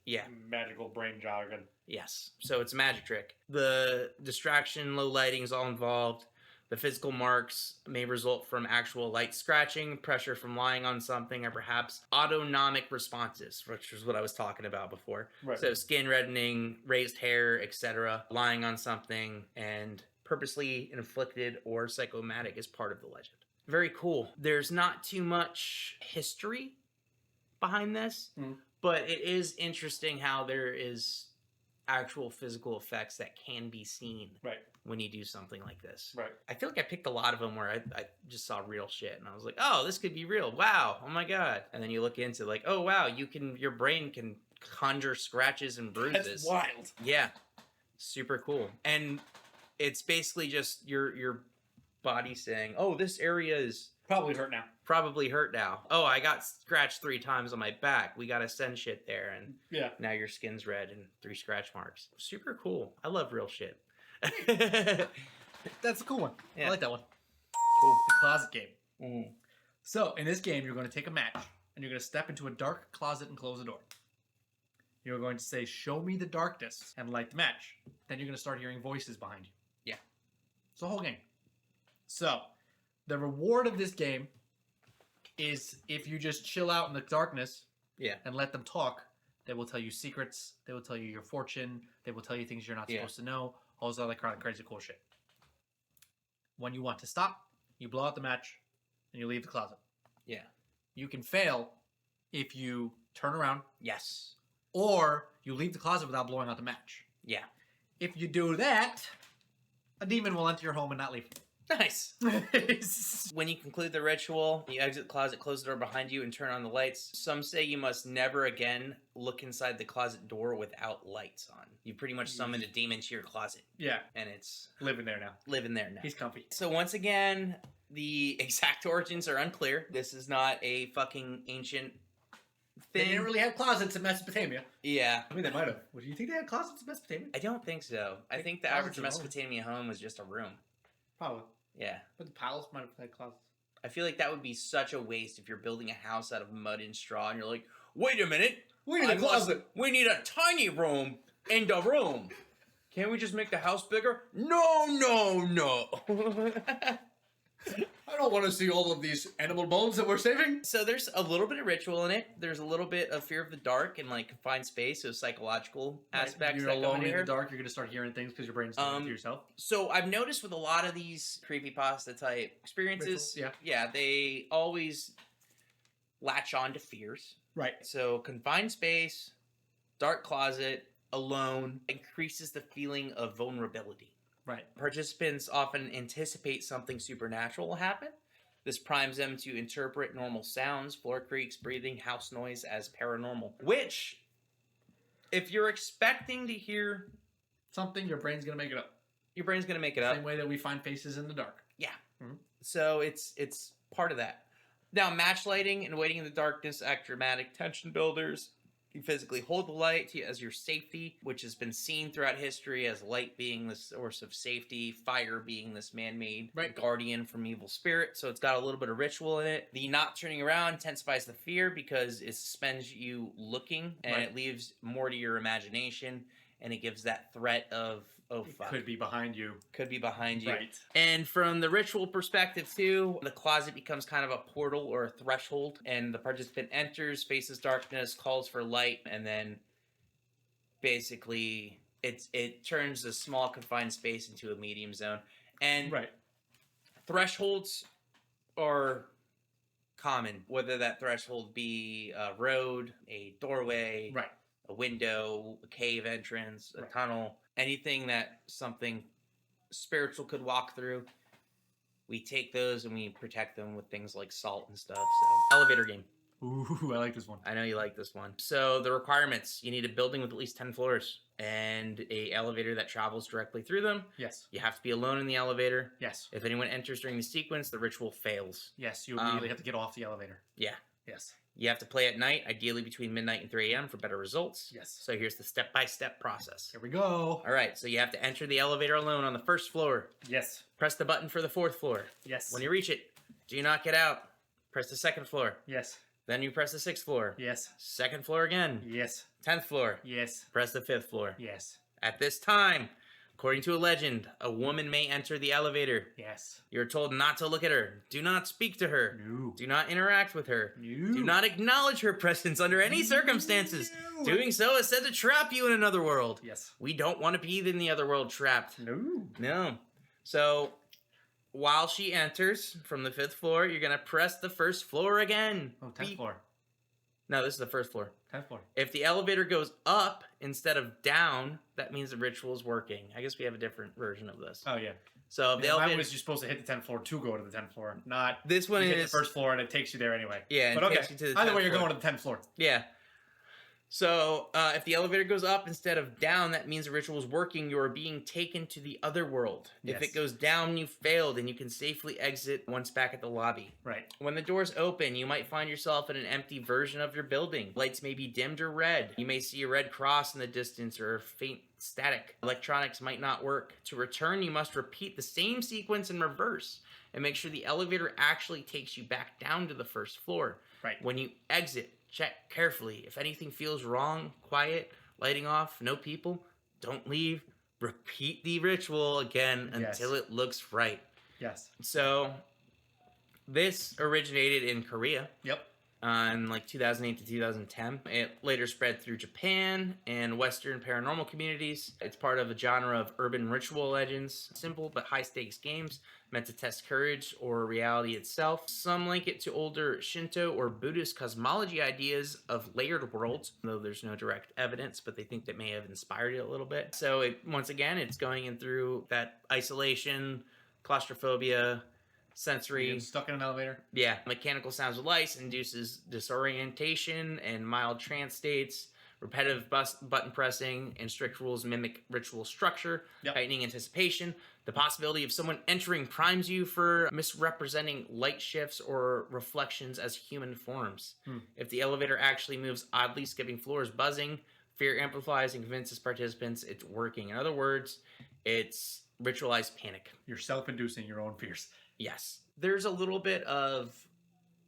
magical brain jargon. Yes. So it's a magic trick. The distraction, low lighting is all involved. The physical marks may result from actual light scratching, pressure from lying on something, or perhaps autonomic responses, which is what I was talking about before. Right. So skin reddening, raised hair, etc., lying on something, and purposely inflicted or psychomatic is part of the legend. Very cool. There's not too much history behind this, but it is interesting how there is actual physical effects that can be seen when you do something like this. Right. I feel like I picked a lot of them where I just saw real shit and I was like, oh, this could be real. Wow. Oh my God. And then you look into like, oh wow, your brain can conjure scratches and bruises. That's wild. Yeah. Super cool. And it's basically just your body saying, oh, this area is probably hurt now. Oh, I got scratched 3 times on my back. We got to send shit there. And now your skin's red and 3 scratch marks. Super cool. I love real shit. That's a cool one. Yeah. I like that one. Cool. The closet game. So in this game, you're going to take a match and you're going to step into a dark closet and close the door. You're going to say, show me the darkness, and light the match. Then you're going to start hearing voices behind you. Yeah. It's a whole game. So the reward of this game is if you just chill out in the darkness and let them talk, they will tell you secrets, they will tell you your fortune, they will tell you things you're not supposed to know, all this other kind of crazy cool shit. When you want to stop, you blow out the match and you leave the closet. Yeah. You can fail if you turn around. Yes. Or you leave the closet without blowing out the match. Yeah. If you do that, a demon will enter your home and not leave. Nice. When you conclude the ritual, you exit the closet, close the door behind you, and turn on the lights. Some say you must never again look inside the closet door without lights on. You pretty much summoned a demon to your closet. Yeah. And it's living there now. He's comfy. So once again, the exact origins are unclear. This is not a fucking ancient thing. They didn't really have closets in Mesopotamia. Yeah. I mean, they might have. Do you think they had closets in Mesopotamia? I don't think so. I think the average Mesopotamia home was just a room. Probably. Yeah. But the palace might have had closets. I feel like that would be such a waste if you're building a house out of mud and straw and you're like, wait a minute. We need a closet. We need a tiny room in the room. Can't we just make the house bigger? No. I don't want to see all of these animal bones that we're saving. So there's a little bit of ritual in it. There's a little bit of fear of the dark and like confined space, so psychological aspects. You're alone in the dark. You're gonna start hearing things because your brain's doing it to yourself. So I've noticed with a lot of these creepypasta type experiences, they always latch on to fears. Right. So confined space, dark closet, alone increases the feeling of vulnerability. Right. Participants often anticipate something supernatural will happen. This primes them to interpret normal sounds, floor creaks, breathing, house noise as paranormal. Which, if you're expecting to hear something, your brain's going to make it up. Your brain's going to make it up. Same way that we find faces in the dark. Yeah. Mm-hmm. So it's part of that. Now, match lighting and waiting in the darkness act dramatic tension builders. You physically hold the light as your safety, which has been seen throughout history as light being the source of safety, fire being this man-made guardian from evil spirit. So it's got a little bit of ritual in it. The not turning around intensifies the fear because it suspends you looking and it leaves more to your imagination, and it gives that threat of, oh fuck. Could be behind you. Could be behind you. Right. And from the ritual perspective too, the closet becomes kind of a portal or a threshold, and the participant enters, faces darkness, calls for light, and then basically it turns a small confined space into a medium zone. And thresholds are common, whether that threshold be a road, a doorway, a window, a cave entrance, a tunnel, anything that something spiritual could walk through. We take those and we protect them with things like salt and stuff. So, elevator game. Ooh, I like this one. I know you like this one. So the requirements: you need a building with at least 10 floors and a elevator that travels directly through them. Yes. You have to be alone in the elevator. Yes. If anyone enters during the sequence, the ritual fails. Yes, you immediately have to get off the elevator. Yeah. Yes. You have to play at night, ideally between midnight and 3 a.m. for better results. Yes. So here's the step-by-step process. Here we go. All right, so you have to enter the elevator alone on the first floor. Yes. Press the button for the 4th floor. Yes. When you reach it, Do not get out. Press the 2nd floor. Yes. Then you press the 6th floor. Yes. 2nd floor again. Yes. 10th floor. Yes. Press the 5th floor. Yes. At this time, according to a legend, a woman may enter the elevator. Yes. You're told not to look at her. Do not speak to her. No. Do not interact with her. No. Do not acknowledge her presence under any circumstances. No. Doing so is said to trap you in another world. Yes. We don't want to be in the other world trapped. No. No. So, while she enters from the 5th floor, you're going to press the 1st floor again. Oh, 10th floor. No, this is the 1st floor. 10th floor. If the elevator goes up instead of down, that means the ritual is working. I guess we have a different version of this. Oh, yeah. So, if the Mine elevator... was you're supposed to hit the 10th floor to go to the 10th floor, not... This one you is... hit the 1st floor and it takes you there anyway. Yeah, but it okay. takes you to the Either 10th way, you're floor. going to the 10th floor. Yeah. So, if the elevator goes up instead of down, that means the ritual is working. You are being taken to the other world. Yes. If it goes down, you failed, and you can safely exit once back at the lobby. Right. When the doors open, you might find yourself in an empty version of your building. Lights may be dimmed or red. You may see a red cross in the distance or faint static. Electronics might not work. To return, you must repeat the same sequence in reverse and make sure the elevator actually takes you back down to the 1st floor. Right. When you exit, check carefully. If anything feels wrong, quiet, lighting off, no people, don't leave. Repeat the ritual again until it looks right. Yes. So, this originated in Korea. Yep. In like 2008 to 2010. It later spread through Japan and Western paranormal communities. It's part of a genre of urban ritual legends, simple but high-stakes games meant to test courage or reality itself. Some link it to older Shinto or Buddhist cosmology ideas of layered worlds, though there's no direct evidence, but they think that may have inspired it a little bit. So once again, it's going in through that isolation, claustrophobia, sensory. Getting stuck in an elevator. Yeah. Mechanical sounds with lights induces disorientation and mild trance states. Repetitive button pressing and strict rules mimic ritual structure, heightening anticipation. The possibility of someone entering primes you for misrepresenting light shifts or reflections as human forms. If the elevator actually moves oddly, skipping floors, buzzing, fear amplifies and convinces participants it's working. In other words, it's ritualized panic. You're self-inducing your own fears. Yes. There's a little bit of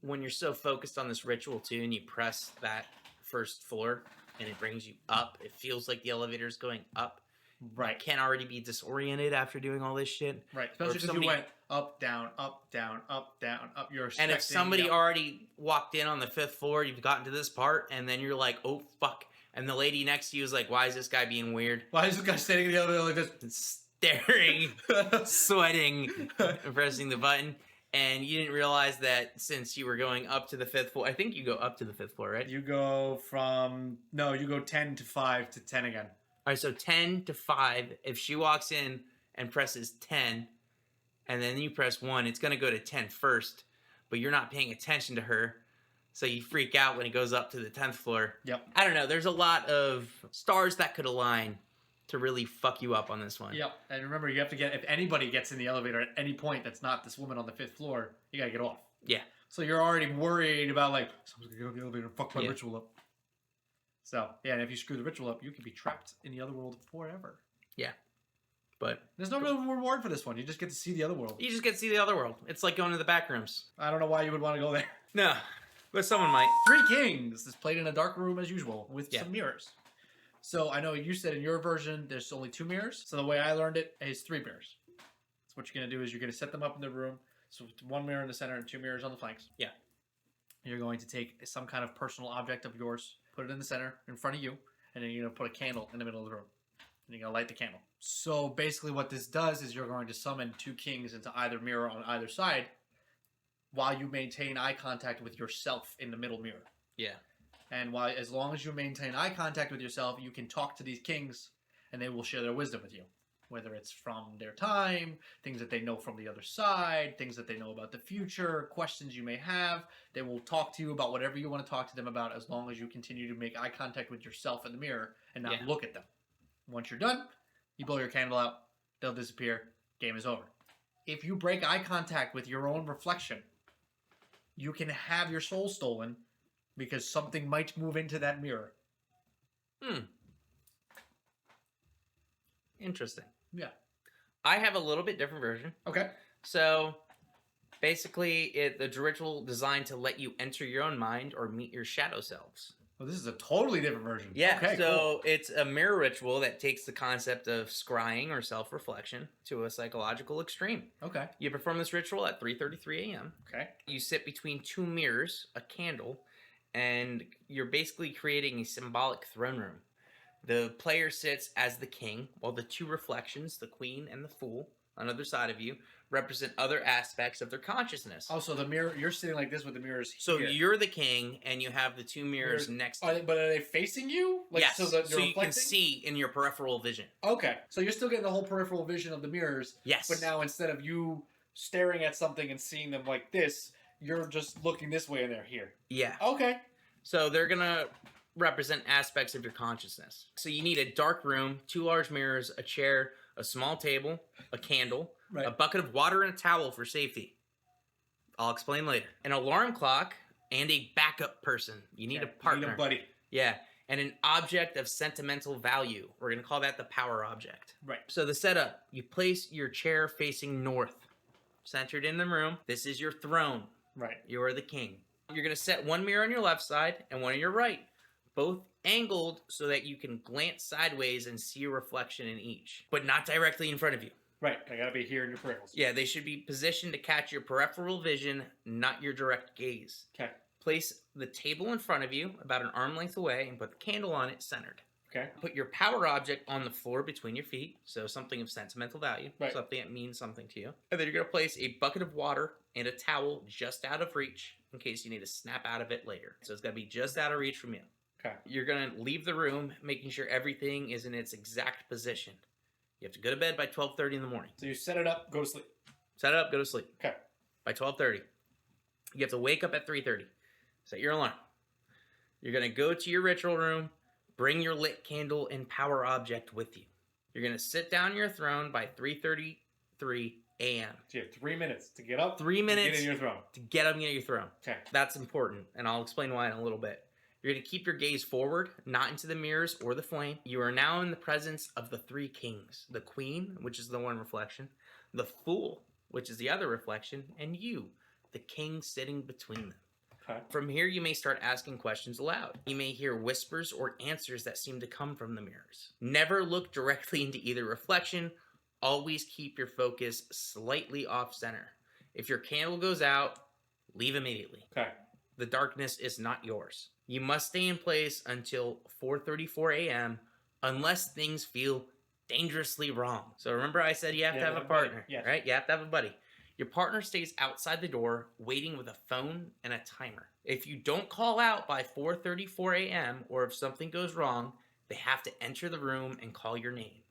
when you're so focused on this ritual too and you press that 1st floor and it brings you up, it feels like the elevator is going up. Right. You can't already be disoriented after doing all this shit. Right. Especially if you went up, down, up, down, up, down, up. You're and if somebody already walked in on the 5th floor, you've gotten to this part, and then you're like, oh, fuck. And the lady next to you is like, why is this guy being weird? Why is this guy standing in the elevator like this? Staring, sweating, and pressing the button. And you didn't realize that since you were going up to the 5th floor, I think you go up to the 5th floor, right? You go you go 10 to 5 to 10 again. All right, so 10 to 5. If she walks in and presses 10, and then you press 1, it's going to go to 10 first, but you're not paying attention to her, so you freak out when it goes up to the 10th floor. Yep. I don't know. There's a lot of stars that could align to really fuck you up on this one. Yep. And remember, you have to if anybody gets in the elevator at any point that's not this woman on the 5th floor, you got to get off. Yeah. So you're already worried about, like, someone's going to get on the elevator and fuck my ritual up. So, yeah, and if you screw the ritual up, you could be trapped in the other world forever. Yeah. But there's no real reward for this one. You just get to see the other world. You just get to see the other world. It's like going to the back rooms. I don't know why you would want to go there. No, but someone might. Three Kings is played in a dark room as usual with some mirrors. So I know you said in your version there's only 2 mirrors. So the way I learned it is 3 mirrors. So what you're going to do is you're going to set them up in the room. So it's 1 mirror in the center and 2 mirrors on the flanks. Yeah. You're going to take some kind of personal object of yours, put it in the center in front of you, and then you're going to put a candle in the middle of the room. And you're going to light the candle. So basically what this does is you're going to summon 2 kings into either mirror on either side while you maintain eye contact with yourself in the middle mirror. Yeah. And as long as you maintain eye contact with yourself, you can talk to these kings and they will share their wisdom with you. Whether it's from their time, things that they know from the other side, things that they know about the future, questions you may have. They will talk to you about whatever you want to talk to them about as long as you continue to make eye contact with yourself in the mirror and not look at them. Once you're done, you blow your candle out, they'll disappear, game is over. If you break eye contact with your own reflection, you can have your soul stolen because something might move into that mirror. Interesting. Yeah. I have a little bit different version. Okay. So, Basically, the ritual designed to let you enter your own mind or meet your shadow selves. Well, this is a totally different version. Yeah, okay, so cool. it's a mirror ritual that takes the concept of scrying or self-reflection to a psychological extreme. Okay. You perform this ritual at 3:33 a.m. Okay. You sit between two mirrors, a candle, and you're basically creating a symbolic throne room. The player sits as the king, while the two reflections, the queen and the fool, on either side of you, represent other aspects of their consciousness. Oh, so the mirror, you're sitting like this with the mirrors So here. You're the king, and you have the two mirrors next to you. But are they facing you? Like, yes, so you can see in your peripheral vision. Okay, so you're still getting the whole peripheral vision of the mirrors. Yes. But now instead of you staring at something and seeing them like this, you're just looking this way and they're here. Yeah. Okay. So they're going to represent aspects of your consciousness. So you need a dark room, 2 large mirrors, a chair, a small table, a candle, right. a bucket of water, and a towel for safety. I'll explain later. An alarm clock and a backup person. You need a partner. You need a buddy. Yeah. And an object of sentimental value. We're going to call that the power object. Right. So the setup, you place your chair facing north, centered in the room. This is your throne. Right. You are the king. You're going to set one mirror on your left side and one on your right, both angled so that you can glance sideways and see a reflection in each, but not directly in front of you. Right. They got to be here in your peripherals. Yeah, they should be positioned to catch your peripheral vision, not your direct gaze. Okay. Place the table in front of you, about an arm length away, and put the candle on it centered. Okay. Put your power object on the floor between your feet, so something of sentimental value, right. something that means something to you. And then you're going to place a bucket of water and a towel just out of reach in case you need to snap out of it later. So it's going to be just out of reach from you. Okay. You're going to leave the room, making sure everything is in its exact position. You have to go to bed by 12:30 in the morning. So you set it up, go to sleep. Set it up, go to sleep. Okay. By 12:30. You have to wake up at 3:30. Set your alarm. You're going to go to your ritual room, bring your lit candle and power object with you. You're going to sit down on your throne by 3:33 a.m. So you have 3 minutes to get up. 3 minutes to get in your throne. To get up and get in your throne. Okay. That's important, and I'll explain why in a little bit. You're going to keep your gaze forward, not into the mirrors or the flame. You are now in the presence of the 3 kings. The queen, which is the one reflection. The fool, which is the other reflection. And you, the king sitting between them. Okay. From here, you may start asking questions aloud. You may hear whispers or answers that seem to come from the mirrors. Never look directly into either reflection. Always keep your focus slightly off center. If your candle goes out, leave immediately. Okay. The darkness is not yours. You must stay in place until 4:34 a.m. unless things feel dangerously wrong. So remember I said you have to have a partner, yes. right? You have to have a buddy. Your partner stays outside the door waiting with a phone and a timer. If you don't call out by 4:34 a.m. or if something goes wrong, they have to enter the room and call your name.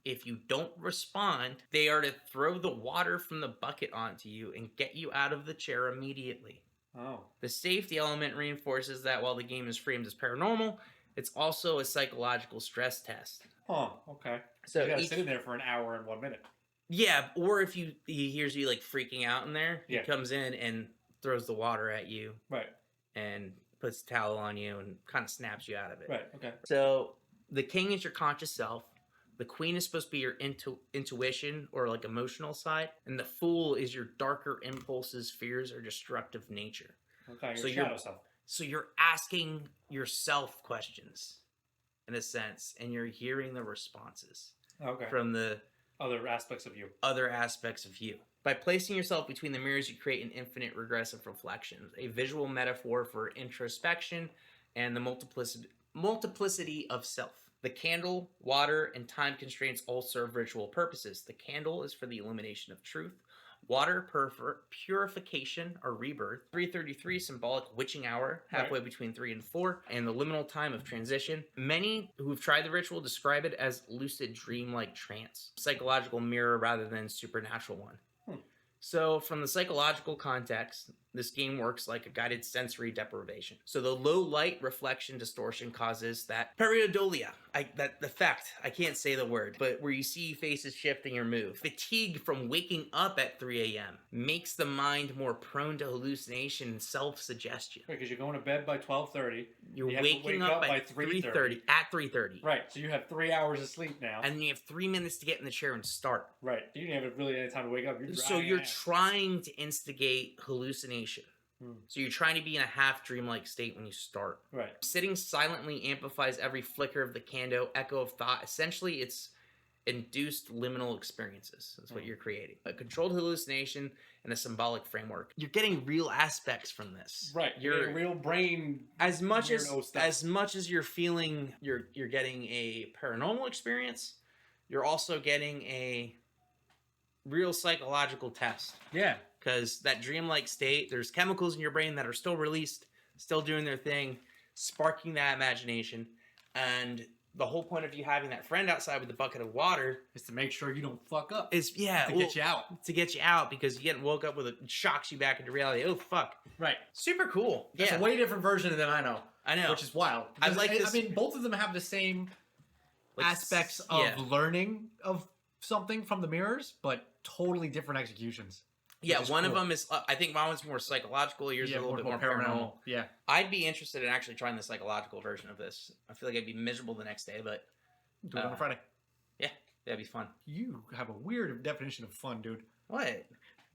If you don't respond, they are to throw the water from the bucket onto you and get you out of the chair immediately. Oh. The safety element reinforces that while the game is framed as paranormal, it's also a psychological stress test. Oh, okay. So you gotta sit in there for an hour and 1 minute. Yeah, or if he hears you like freaking out in there, yeah. He comes in and throws the water at you. Right. And puts the towel on you and kind of snaps you out of it. Right, okay. So the king is your conscious self. The queen is supposed to be your intuition or like emotional side. And the fool is your darker impulses, fears, or destructive nature. Okay, so your shadow self. So you're asking yourself questions in a sense, and you're hearing the responses from the other aspects of you. By placing yourself between the mirrors, you create an infinite regressive reflection, a visual metaphor for introspection and the multiplicity of self. The candle, water, and time constraints all serve ritual purposes. The candle is for the illumination of truth. Water, purification or rebirth. 3:33, symbolic witching hour, halfway between 3 and 4, and the liminal time of transition. Many who've tried the ritual describe it as lucid dream-like trance, psychological mirror rather than supernatural one. So from the psychological context, this game works like a guided sensory deprivation. So the low light reflection distortion causes that pareidolia, I can't say the word, but where you see faces shifting or move. Fatigue from waking up at 3 a.m. makes the mind more prone to hallucination and self-suggestion. Right, because you're going to bed by 12:30. You're waking up by 3:30. At 3:30. Right, so you have 3 hours of sleep now. And you have 3 minutes to get in the chair and start. Right, you didn't have really any time to wake up. So you're trying to instigate hallucination. So you're trying to be in a half dreamlike state when you start. Right. Sitting silently amplifies every flicker of the candle, echo of thought. Essentially, it's induced liminal experiences. That's what you're creating. A controlled hallucination and a symbolic framework. You're getting real aspects from this. Right. You're getting real brain. As much as you're feeling you're getting a paranormal experience, you're also getting a real psychological test. Yeah. Because that dreamlike state, there's chemicals in your brain that are still released, still doing their thing, sparking that imagination. And the whole point of you having that friend outside with the bucket of water is to make sure you don't fuck up. To get you out. To get you out, because you get woke up with it shocks you back into reality. Oh, fuck. Right. Super cool. That's a way different version than I know. I know. Which is wild. I like this. I mean, both of them have the same aspects of learning of something from the mirrors, but totally different executions. Yeah, one of them is, I think mine was more psychological, yours is a little bit more paranormal. Yeah. I'd be interested in actually trying the psychological version of this. I feel like I'd be miserable the next day, but... Do it on Friday. Yeah, that'd be fun. You have a weird definition of fun, dude. What?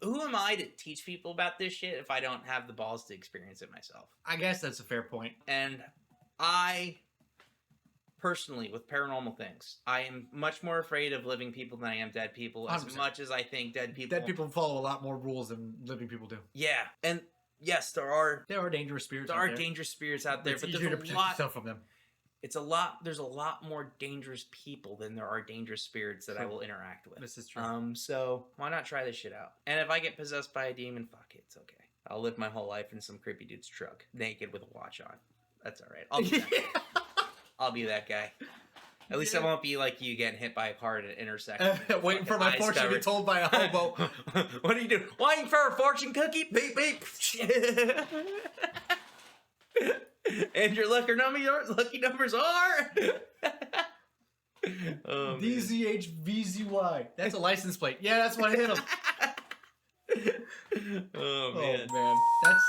Who am I to teach people about this shit if I don't have the balls to experience it myself? I guess that's a fair point. And I... Personally, with paranormal things, I am much more afraid of living people than I am dead people. As 100%. Much as I think dead people... Dead people follow a lot more rules than living people do. Yeah, and yes, there are dangerous spirits. There are dangerous spirits out there, it's but easier to there's protect yourself from them. It's a lot. There's a lot more dangerous people than there are dangerous spirits that I will interact with. This is true. So why not try this shit out? And if I get possessed by a demon, fuck it, it's okay. I'll live my whole life in some creepy dude's truck, naked with a watch on. That's all right. I'll be that guy. I'll be that guy. At least I won't be like you getting hit by a car at an intersection. Waiting for my fortune to be told by a hobo. What are you doing? Waiting for a fortune cookie? Beep, beep. And your lucky numbers are... DZHVZY. That's a license plate. Yeah, that's what hit him. Oh, man.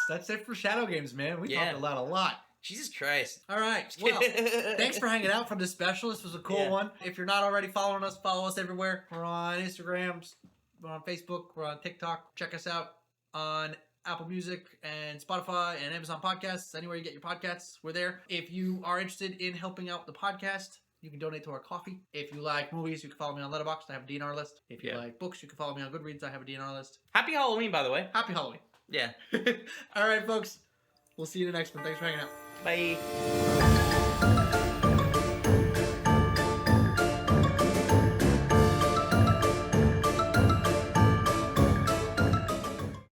That's it for Shadow Games, man. We talked about a lot. Jesus Christ. All right. Well, thanks for hanging out for this special. This was a cool one. If you're not already following us, follow us everywhere. We're on Instagram, we're on Facebook, we're on TikTok. Check us out on Apple Music and Spotify and Amazon Podcasts. Anywhere you get your podcasts, we're there. If you are interested in helping out the podcast, you can donate to our coffee. If you like movies, you can follow me on Letterboxd. I have a DNR list. If you like books, you can follow me on Goodreads. I have a DNR list. Happy Halloween, by the way. Happy Halloween. Yeah. All right, folks. We'll see you in the next one. Thanks for hanging out. Bye.